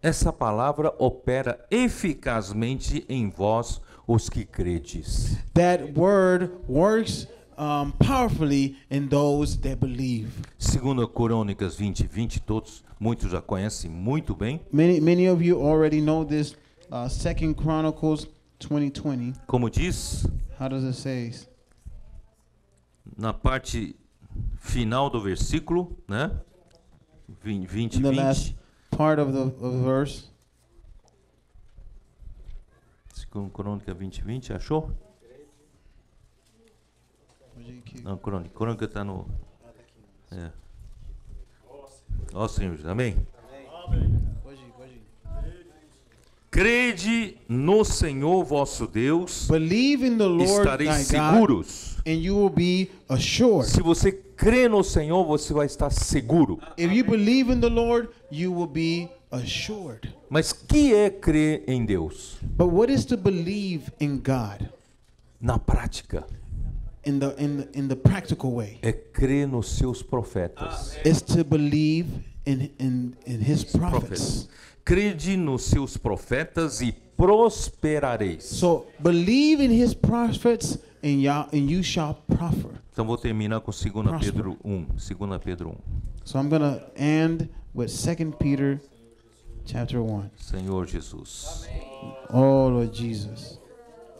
[SPEAKER 1] Essa palavra opera eficazmente em vós, os que credes.
[SPEAKER 2] that word works powerfully in those that believe.
[SPEAKER 1] 2 Crônicas 20:20, muitos já conhecem muito bem.
[SPEAKER 2] Many of you already know this. 2 Chronicles 20:20.
[SPEAKER 1] Como diz
[SPEAKER 2] How does it say?
[SPEAKER 1] na parte final do versículo, né? 20,
[SPEAKER 2] In the
[SPEAKER 1] 20.
[SPEAKER 2] last part of the verse.
[SPEAKER 1] 2 Crônica 20:20, achou? Não, Crônica está no... É. Ó Senhor, amém? Crede no Senhor vosso Deus,
[SPEAKER 2] Believe in the Lord
[SPEAKER 1] estareis
[SPEAKER 2] thy God,
[SPEAKER 1] seguros.
[SPEAKER 2] and you will be assured.
[SPEAKER 1] Se você crê no Senhor, você vai estar seguro.
[SPEAKER 2] If you believe in the Lord, you will be assured.
[SPEAKER 1] Mas que é crer em Deus?
[SPEAKER 2] But what is to believe in God
[SPEAKER 1] Na prática,
[SPEAKER 2] in the practical way?
[SPEAKER 1] é crer nos seus profetas.
[SPEAKER 2] Is to believe in his prophets.
[SPEAKER 1] Crede nos seus profetas e prosperareis.
[SPEAKER 2] So believe in his prophets and you shall prosper.
[SPEAKER 1] Então vou terminar com 2 Pedro 1. 2 Pedro 1.
[SPEAKER 2] So I'm going to end with 2 Peter chapter 1.
[SPEAKER 1] Senhor Jesus.
[SPEAKER 2] Oh, Lord Jesus.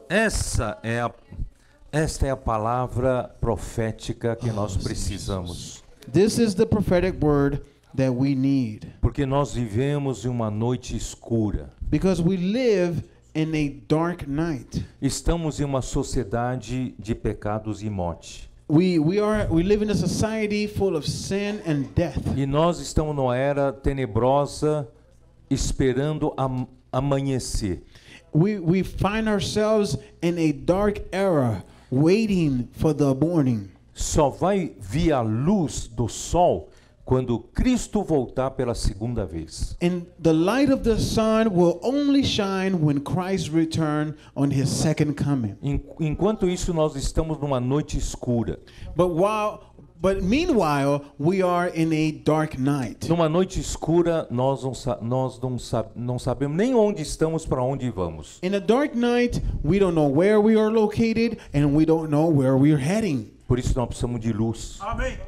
[SPEAKER 1] Esta é a palavra profética que nós precisamos.
[SPEAKER 2] This is the prophetic word that we need.
[SPEAKER 1] Porque nós vivemos em uma noite escura.
[SPEAKER 2] Because we live in a dark night.
[SPEAKER 1] Estamos em uma sociedade de pecados e morte.
[SPEAKER 2] We live in a society full of sin and death.
[SPEAKER 1] E nós estamos numa era tenebrosa esperando amanhecer.
[SPEAKER 2] We find ourselves in a dark era waiting for the morning.
[SPEAKER 1] Só vai vir a luz do sol quando Cristo voltar pela segunda vez.
[SPEAKER 2] And the light of the sun will only shine when Christ returns on his second coming.
[SPEAKER 1] Enquanto isso, nós estamos numa noite escura.
[SPEAKER 2] But meanwhile, we are in a dark night.
[SPEAKER 1] Numa noite escura, nós não sabemos nem onde estamos, para onde vamos.
[SPEAKER 2] In a dark night, we don't know where we are located and we don't know where we are heading.
[SPEAKER 1] Por isso nós precisamos de luz.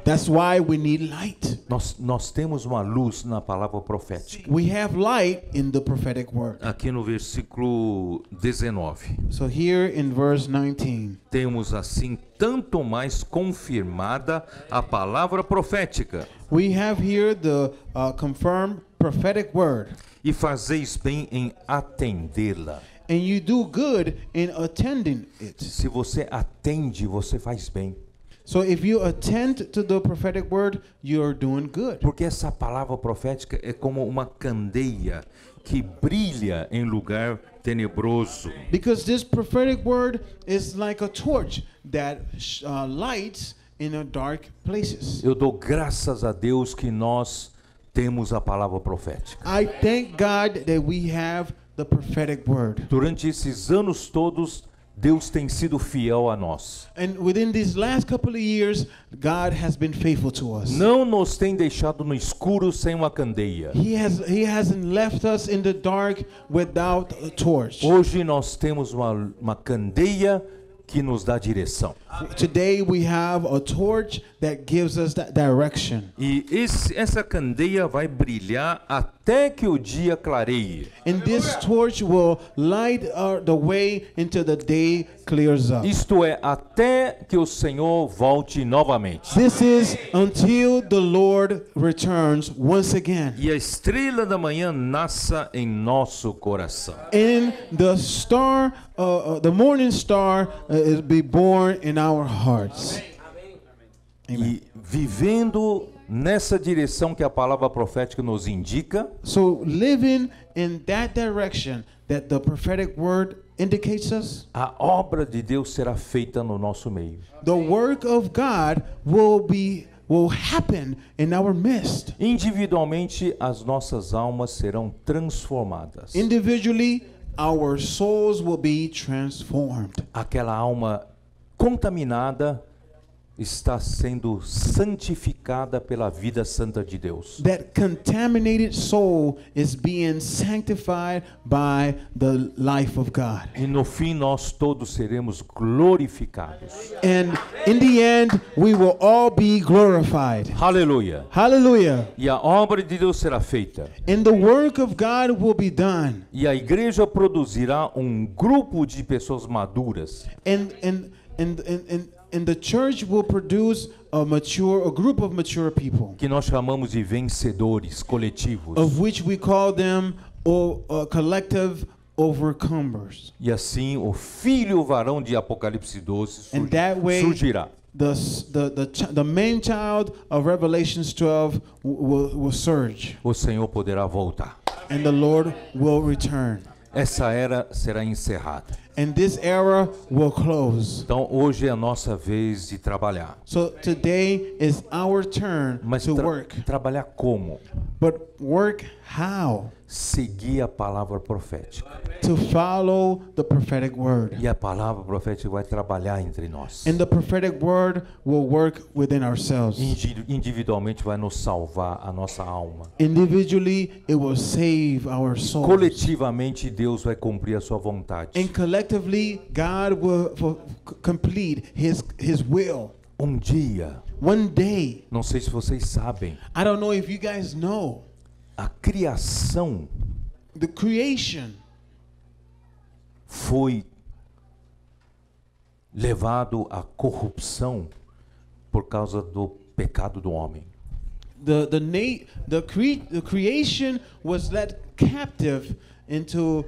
[SPEAKER 2] That's why we need light.
[SPEAKER 1] Nós temos uma luz na palavra profética.
[SPEAKER 2] We have light in the prophetic word.
[SPEAKER 1] Aqui no versículo 19.
[SPEAKER 2] So here in verse 19.
[SPEAKER 1] Temos assim tanto mais confirmada a palavra profética.
[SPEAKER 2] We have here the confirmed prophetic word.
[SPEAKER 1] E fazeis bem em atendê-la.
[SPEAKER 2] And you do good in attending it.
[SPEAKER 1] Se você atende, você faz bem.
[SPEAKER 2] So if you attend to the prophetic word, you are doing good.
[SPEAKER 1] Porque essa palavra profética é como uma candeia que brilha em lugar tenebroso.
[SPEAKER 2] Because this prophetic word is like a torch that lights in a dark places.
[SPEAKER 1] Eu dou graças a Deus que nós temos a palavra profética.
[SPEAKER 2] I thank God that we have the prophetic word.
[SPEAKER 1] Durante esses anos todos, Deus tem sido fiel a nós.
[SPEAKER 2] And within these last couple of years, God has been faithful to us.
[SPEAKER 1] Não nos tem deixado no escuro sem uma candeia.
[SPEAKER 2] He hasn't left us in the dark without a torch.
[SPEAKER 1] Hoje nós temos uma candeia que nos dá direção.
[SPEAKER 2] Today we have a torch that gives us that direction.
[SPEAKER 1] E essa candeia vai brilhar até que o dia clareie.
[SPEAKER 2] And this torch will light the way until the day clears up.
[SPEAKER 1] Isto é, até que o Senhor volte novamente.
[SPEAKER 2] This is until the Lord returns once again.
[SPEAKER 1] E a estrela da manhã nasça em nosso coração.
[SPEAKER 2] And the star, the morning star, is be born in our hearts.
[SPEAKER 1] E vivendo nessa direção que a palavra profética nos indica,
[SPEAKER 2] So living in that direction that the prophetic word indicates us,
[SPEAKER 1] a obra de Deus será feita no nosso meio.
[SPEAKER 2] the work of God will be will happen in our midst.
[SPEAKER 1] Individualmente, as nossas almas serão transformadas.
[SPEAKER 2] Individually, our souls will be transformed.
[SPEAKER 1] Aquela alma contaminada está sendo santificada pela vida santa de Deus.
[SPEAKER 2] That contaminated soul is being sanctified by the life of God.
[SPEAKER 1] E no fim nós todos seremos glorificados.
[SPEAKER 2] And in the end, we will all be glorified.
[SPEAKER 1] Aleluia.
[SPEAKER 2] Hallelujah.
[SPEAKER 1] E a obra de Deus será feita.
[SPEAKER 2] And the work of God will be done.
[SPEAKER 1] E a igreja produzirá um grupo de pessoas maduras.
[SPEAKER 2] And the church will produce a group of mature people,
[SPEAKER 1] Que nós chamamos de vencedores coletivos.
[SPEAKER 2] of which we call them collective overcomers.
[SPEAKER 1] E assim o filho varão de Apocalipse 12
[SPEAKER 2] And that way,
[SPEAKER 1] surgirá.
[SPEAKER 2] The main child of Revelations 12 will surge,
[SPEAKER 1] O Senhor poderá voltar.
[SPEAKER 2] and the Lord will return.
[SPEAKER 1] Essa era será encerrada.
[SPEAKER 2] And this era will close.
[SPEAKER 1] Então hoje é a nossa vez de trabalhar.
[SPEAKER 2] So today is our turn
[SPEAKER 1] Mas
[SPEAKER 2] to work.
[SPEAKER 1] trabalhar como?
[SPEAKER 2] But work how?
[SPEAKER 1] Seguir a palavra profética.
[SPEAKER 2] To follow the prophetic word.
[SPEAKER 1] E a palavra profética vai trabalhar entre nós.
[SPEAKER 2] And the prophetic word will work within ourselves.
[SPEAKER 1] Individualmente vai nos salvar a nossa alma.
[SPEAKER 2] Individually, it will save our souls.
[SPEAKER 1] Coletivamente Deus vai cumprir a sua vontade.
[SPEAKER 2] And collectively, God will complete His will.
[SPEAKER 1] Um dia,
[SPEAKER 2] One day,
[SPEAKER 1] não sei se vocês sabem,
[SPEAKER 2] I don't know if you guys know,
[SPEAKER 1] a criação
[SPEAKER 2] the creation
[SPEAKER 1] foi levado à corrupção por causa do pecado do homem.
[SPEAKER 2] The creation was led captive into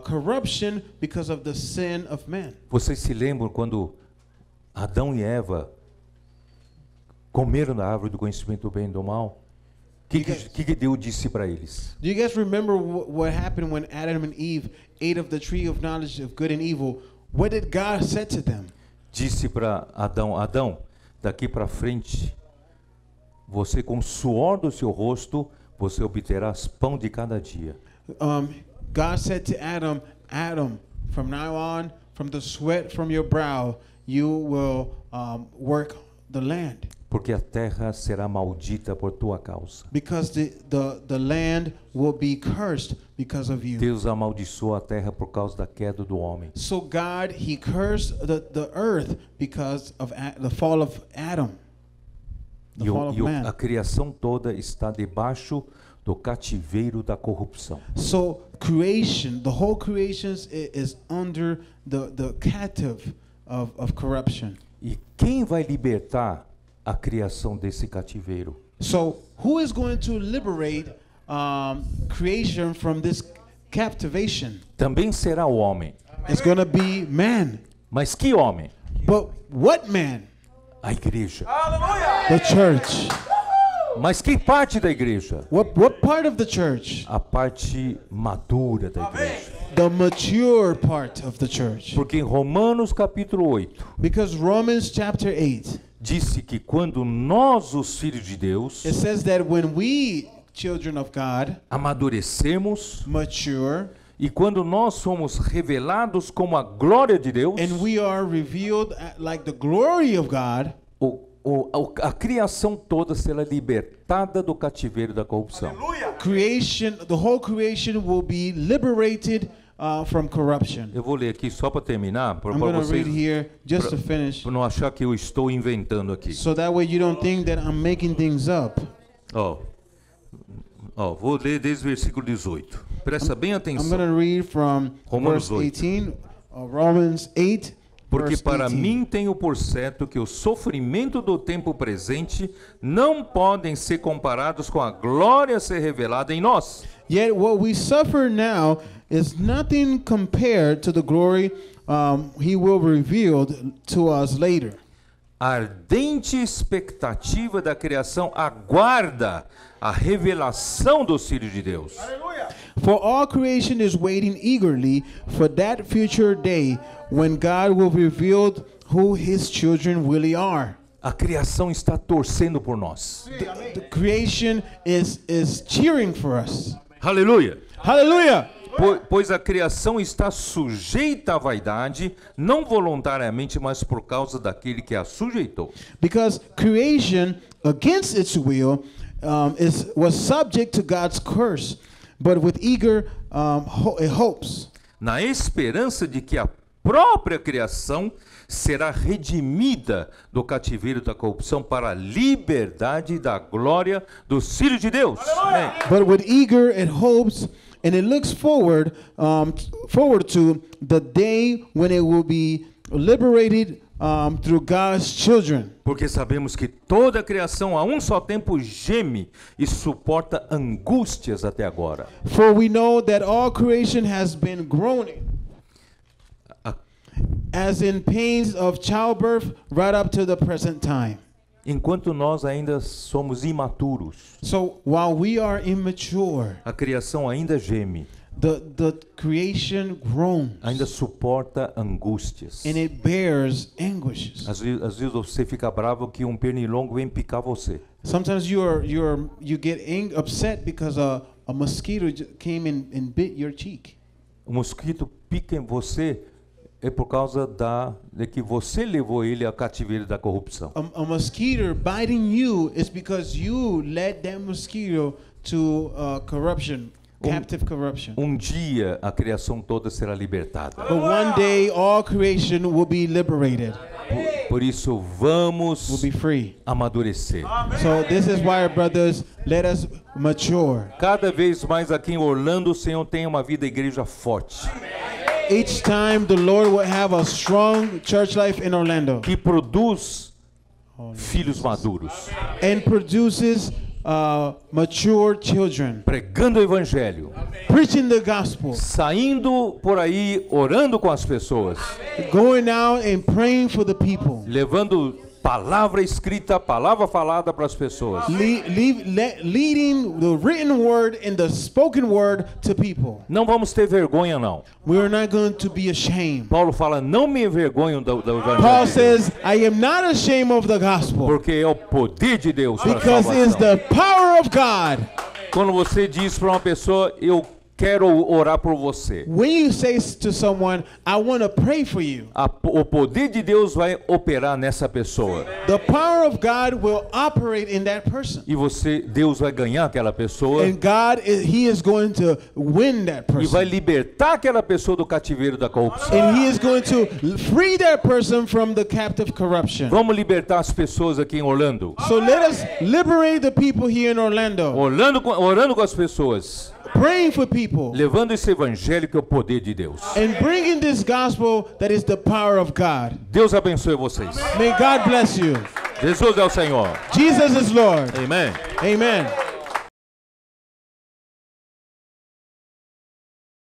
[SPEAKER 2] corruption because of the sin of man.
[SPEAKER 1] Vocês se lembram quando Adão e Eva comeram da árvore do conhecimento do bem e do mal? O que Deus disse para eles?
[SPEAKER 2] Do you guys remember what happened when Adam and Eve ate of the tree of knowledge of good and evil? What did God say to them?
[SPEAKER 1] Disse para Adão: Adão, daqui para frente, você com o suor do seu rosto, você obterá pão de cada dia.
[SPEAKER 2] God said to Adam, Adam, from now on, from the sweat from your brow, you will work the land.
[SPEAKER 1] Porque a terra será maldita por tua causa.
[SPEAKER 2] Because the land will be cursed because of you.
[SPEAKER 1] Deus amaldiçoou a terra por causa da queda do homem.
[SPEAKER 2] So God, He cursed the earth because of the fall of Adam. The fall of man.
[SPEAKER 1] A criação toda está debaixo do cativeiro da corrupção.
[SPEAKER 2] So creation, the whole creation is under the captive of corruption.
[SPEAKER 1] E quem vai libertar a criação desse cativeiro?
[SPEAKER 2] So who is going to liberate creation from this captivation?
[SPEAKER 1] Também será o homem.
[SPEAKER 2] It's going to be man.
[SPEAKER 1] Mas que homem?
[SPEAKER 2] But what man?
[SPEAKER 1] A igreja.
[SPEAKER 2] The church.
[SPEAKER 1] Mas que parte da igreja?
[SPEAKER 2] What part of the church?
[SPEAKER 1] A parte madura da igreja.
[SPEAKER 2] The mature part of the church.
[SPEAKER 1] Porque em Romanos capítulo 8
[SPEAKER 2] Because Romans chapter 8
[SPEAKER 1] disse que quando nós, os filhos de Deus,
[SPEAKER 2] it says that when we, children of God,
[SPEAKER 1] amadurecemos,
[SPEAKER 2] mature,
[SPEAKER 1] e quando nós somos revelados como a glória de Deus,
[SPEAKER 2] and we are revealed like the glory of God,
[SPEAKER 1] a criação toda será libertada do cativeiro da corrupção.
[SPEAKER 2] creation, the whole creation will be liberated from corruption.
[SPEAKER 1] Eu vou ler aqui só para terminar, para
[SPEAKER 2] I'm going to
[SPEAKER 1] vocês
[SPEAKER 2] read here just to finish,
[SPEAKER 1] não achar que eu estou inventando aqui.
[SPEAKER 2] so that way you don't think that I'm making things up.
[SPEAKER 1] Vou ler desde o versículo 18. Presta bem
[SPEAKER 2] I'm
[SPEAKER 1] atenção.
[SPEAKER 2] going to read from
[SPEAKER 1] Romanos
[SPEAKER 2] verse 18, Romans 8.
[SPEAKER 1] Porque
[SPEAKER 2] verse
[SPEAKER 1] para
[SPEAKER 2] 18.
[SPEAKER 1] mim tenho por certo que o sofrimento do tempo presente não podem ser comparados com a glória a ser revelada em nós.
[SPEAKER 2] Yet what we suffer now is nothing compared to the glory He will reveal to us later.
[SPEAKER 1] A ardente expectativa da criação aguarda a revelação dos filhos de Deus.
[SPEAKER 2] For all creation is waiting eagerly for that future day when God will reveal who His children really are.
[SPEAKER 1] A criação está torcendo por nós.
[SPEAKER 2] The creation is cheering for us.
[SPEAKER 1] Aleluia.
[SPEAKER 2] Hallelujah.
[SPEAKER 1] Pois a criação está sujeita à vaidade, não voluntariamente, mas por causa daquele que a sujeitou.
[SPEAKER 2] Because creation, against its will, was subject to God's curse, but with eager hopes.
[SPEAKER 1] Na esperança de que a própria criação será redimida do cativeiro da corrupção para a liberdade da glória dos filhos de Deus. Amém.
[SPEAKER 2] But with eager hopes, and it looks forward to the day when it will be liberated through God's children.
[SPEAKER 1] Porque sabemos que toda a criação a um só tempo geme e suporta angústias até agora.
[SPEAKER 2] For we know that all creation has been groaning, as in pains of childbirth, right up to the present time.
[SPEAKER 1] Enquanto nós ainda somos imaturos,
[SPEAKER 2] So while we are immature,
[SPEAKER 1] a criação ainda geme,
[SPEAKER 2] the creation groans,
[SPEAKER 1] ainda suporta angústias.
[SPEAKER 2] and it bears anguishes.
[SPEAKER 1] Às vezes você fica bravo que um pernilongo vem picar você.
[SPEAKER 2] Sometimes you get upset because a mosquito came and bit your cheek.
[SPEAKER 1] O mosquito pica em você é por causa de que você levou ele ao cativeiro da corrupção.
[SPEAKER 2] A mosquito biting you is because you led that mosquito to corruption, captive corruption.
[SPEAKER 1] Um dia a criação toda será libertada.
[SPEAKER 2] But one day all creation will be liberated,
[SPEAKER 1] Por isso
[SPEAKER 2] will
[SPEAKER 1] vamos
[SPEAKER 2] be free.
[SPEAKER 1] amadurecer.
[SPEAKER 2] So this is why, brothers, let us mature.
[SPEAKER 1] Cada vez mais aqui em Orlando o Senhor tem uma vida igreja forte,
[SPEAKER 2] Each time the Lord will have a strong church life in Orlando,
[SPEAKER 1] que produz filhos maduros,
[SPEAKER 2] and produces mature children,
[SPEAKER 1] pregando o evangelho,
[SPEAKER 2] preaching the gospel,
[SPEAKER 1] saindo por aí orando com as pessoas,
[SPEAKER 2] going out and praying for the people,
[SPEAKER 1] levando palavra escrita, palavra falada para as pessoas.
[SPEAKER 2] leading the written word and the spoken word to people.
[SPEAKER 1] Não vamos ter vergonha não.
[SPEAKER 2] We are not going to be ashamed.
[SPEAKER 1] Paulo fala, não me envergonho do evangelho,
[SPEAKER 2] Paul
[SPEAKER 1] de Deus,
[SPEAKER 2] says, I am not ashamed of the gospel,
[SPEAKER 1] porque é o poder de Deus para a
[SPEAKER 2] because it's
[SPEAKER 1] salvação.
[SPEAKER 2] the power of God.
[SPEAKER 1] Quando você diz para uma pessoa, eu quero orar por você,
[SPEAKER 2] When you say to someone, I want to pray for you,
[SPEAKER 1] o poder de Deus vai operar nessa pessoa.
[SPEAKER 2] the power of God will operate in that person.
[SPEAKER 1] E Deus vai ganhar aquela pessoa
[SPEAKER 2] And God, He is going to win that
[SPEAKER 1] e vai
[SPEAKER 2] person.
[SPEAKER 1] libertar aquela pessoa do cativeiro da corrupção.
[SPEAKER 2] And He is going to free that person from the captive corruption.
[SPEAKER 1] Vamos libertar as pessoas aqui em Orlando.
[SPEAKER 2] So let us liberate the people here in Orlando,
[SPEAKER 1] Orando com as pessoas,
[SPEAKER 2] praying for people,
[SPEAKER 1] levando esse evangelho que é o poder de Deus.
[SPEAKER 2] and bringing this gospel that is the power of God.
[SPEAKER 1] Deus abençoe vocês.
[SPEAKER 2] May God bless you.
[SPEAKER 1] Jesus é o Senhor.
[SPEAKER 2] Jesus is Lord.
[SPEAKER 1] Amém.
[SPEAKER 2] Amen.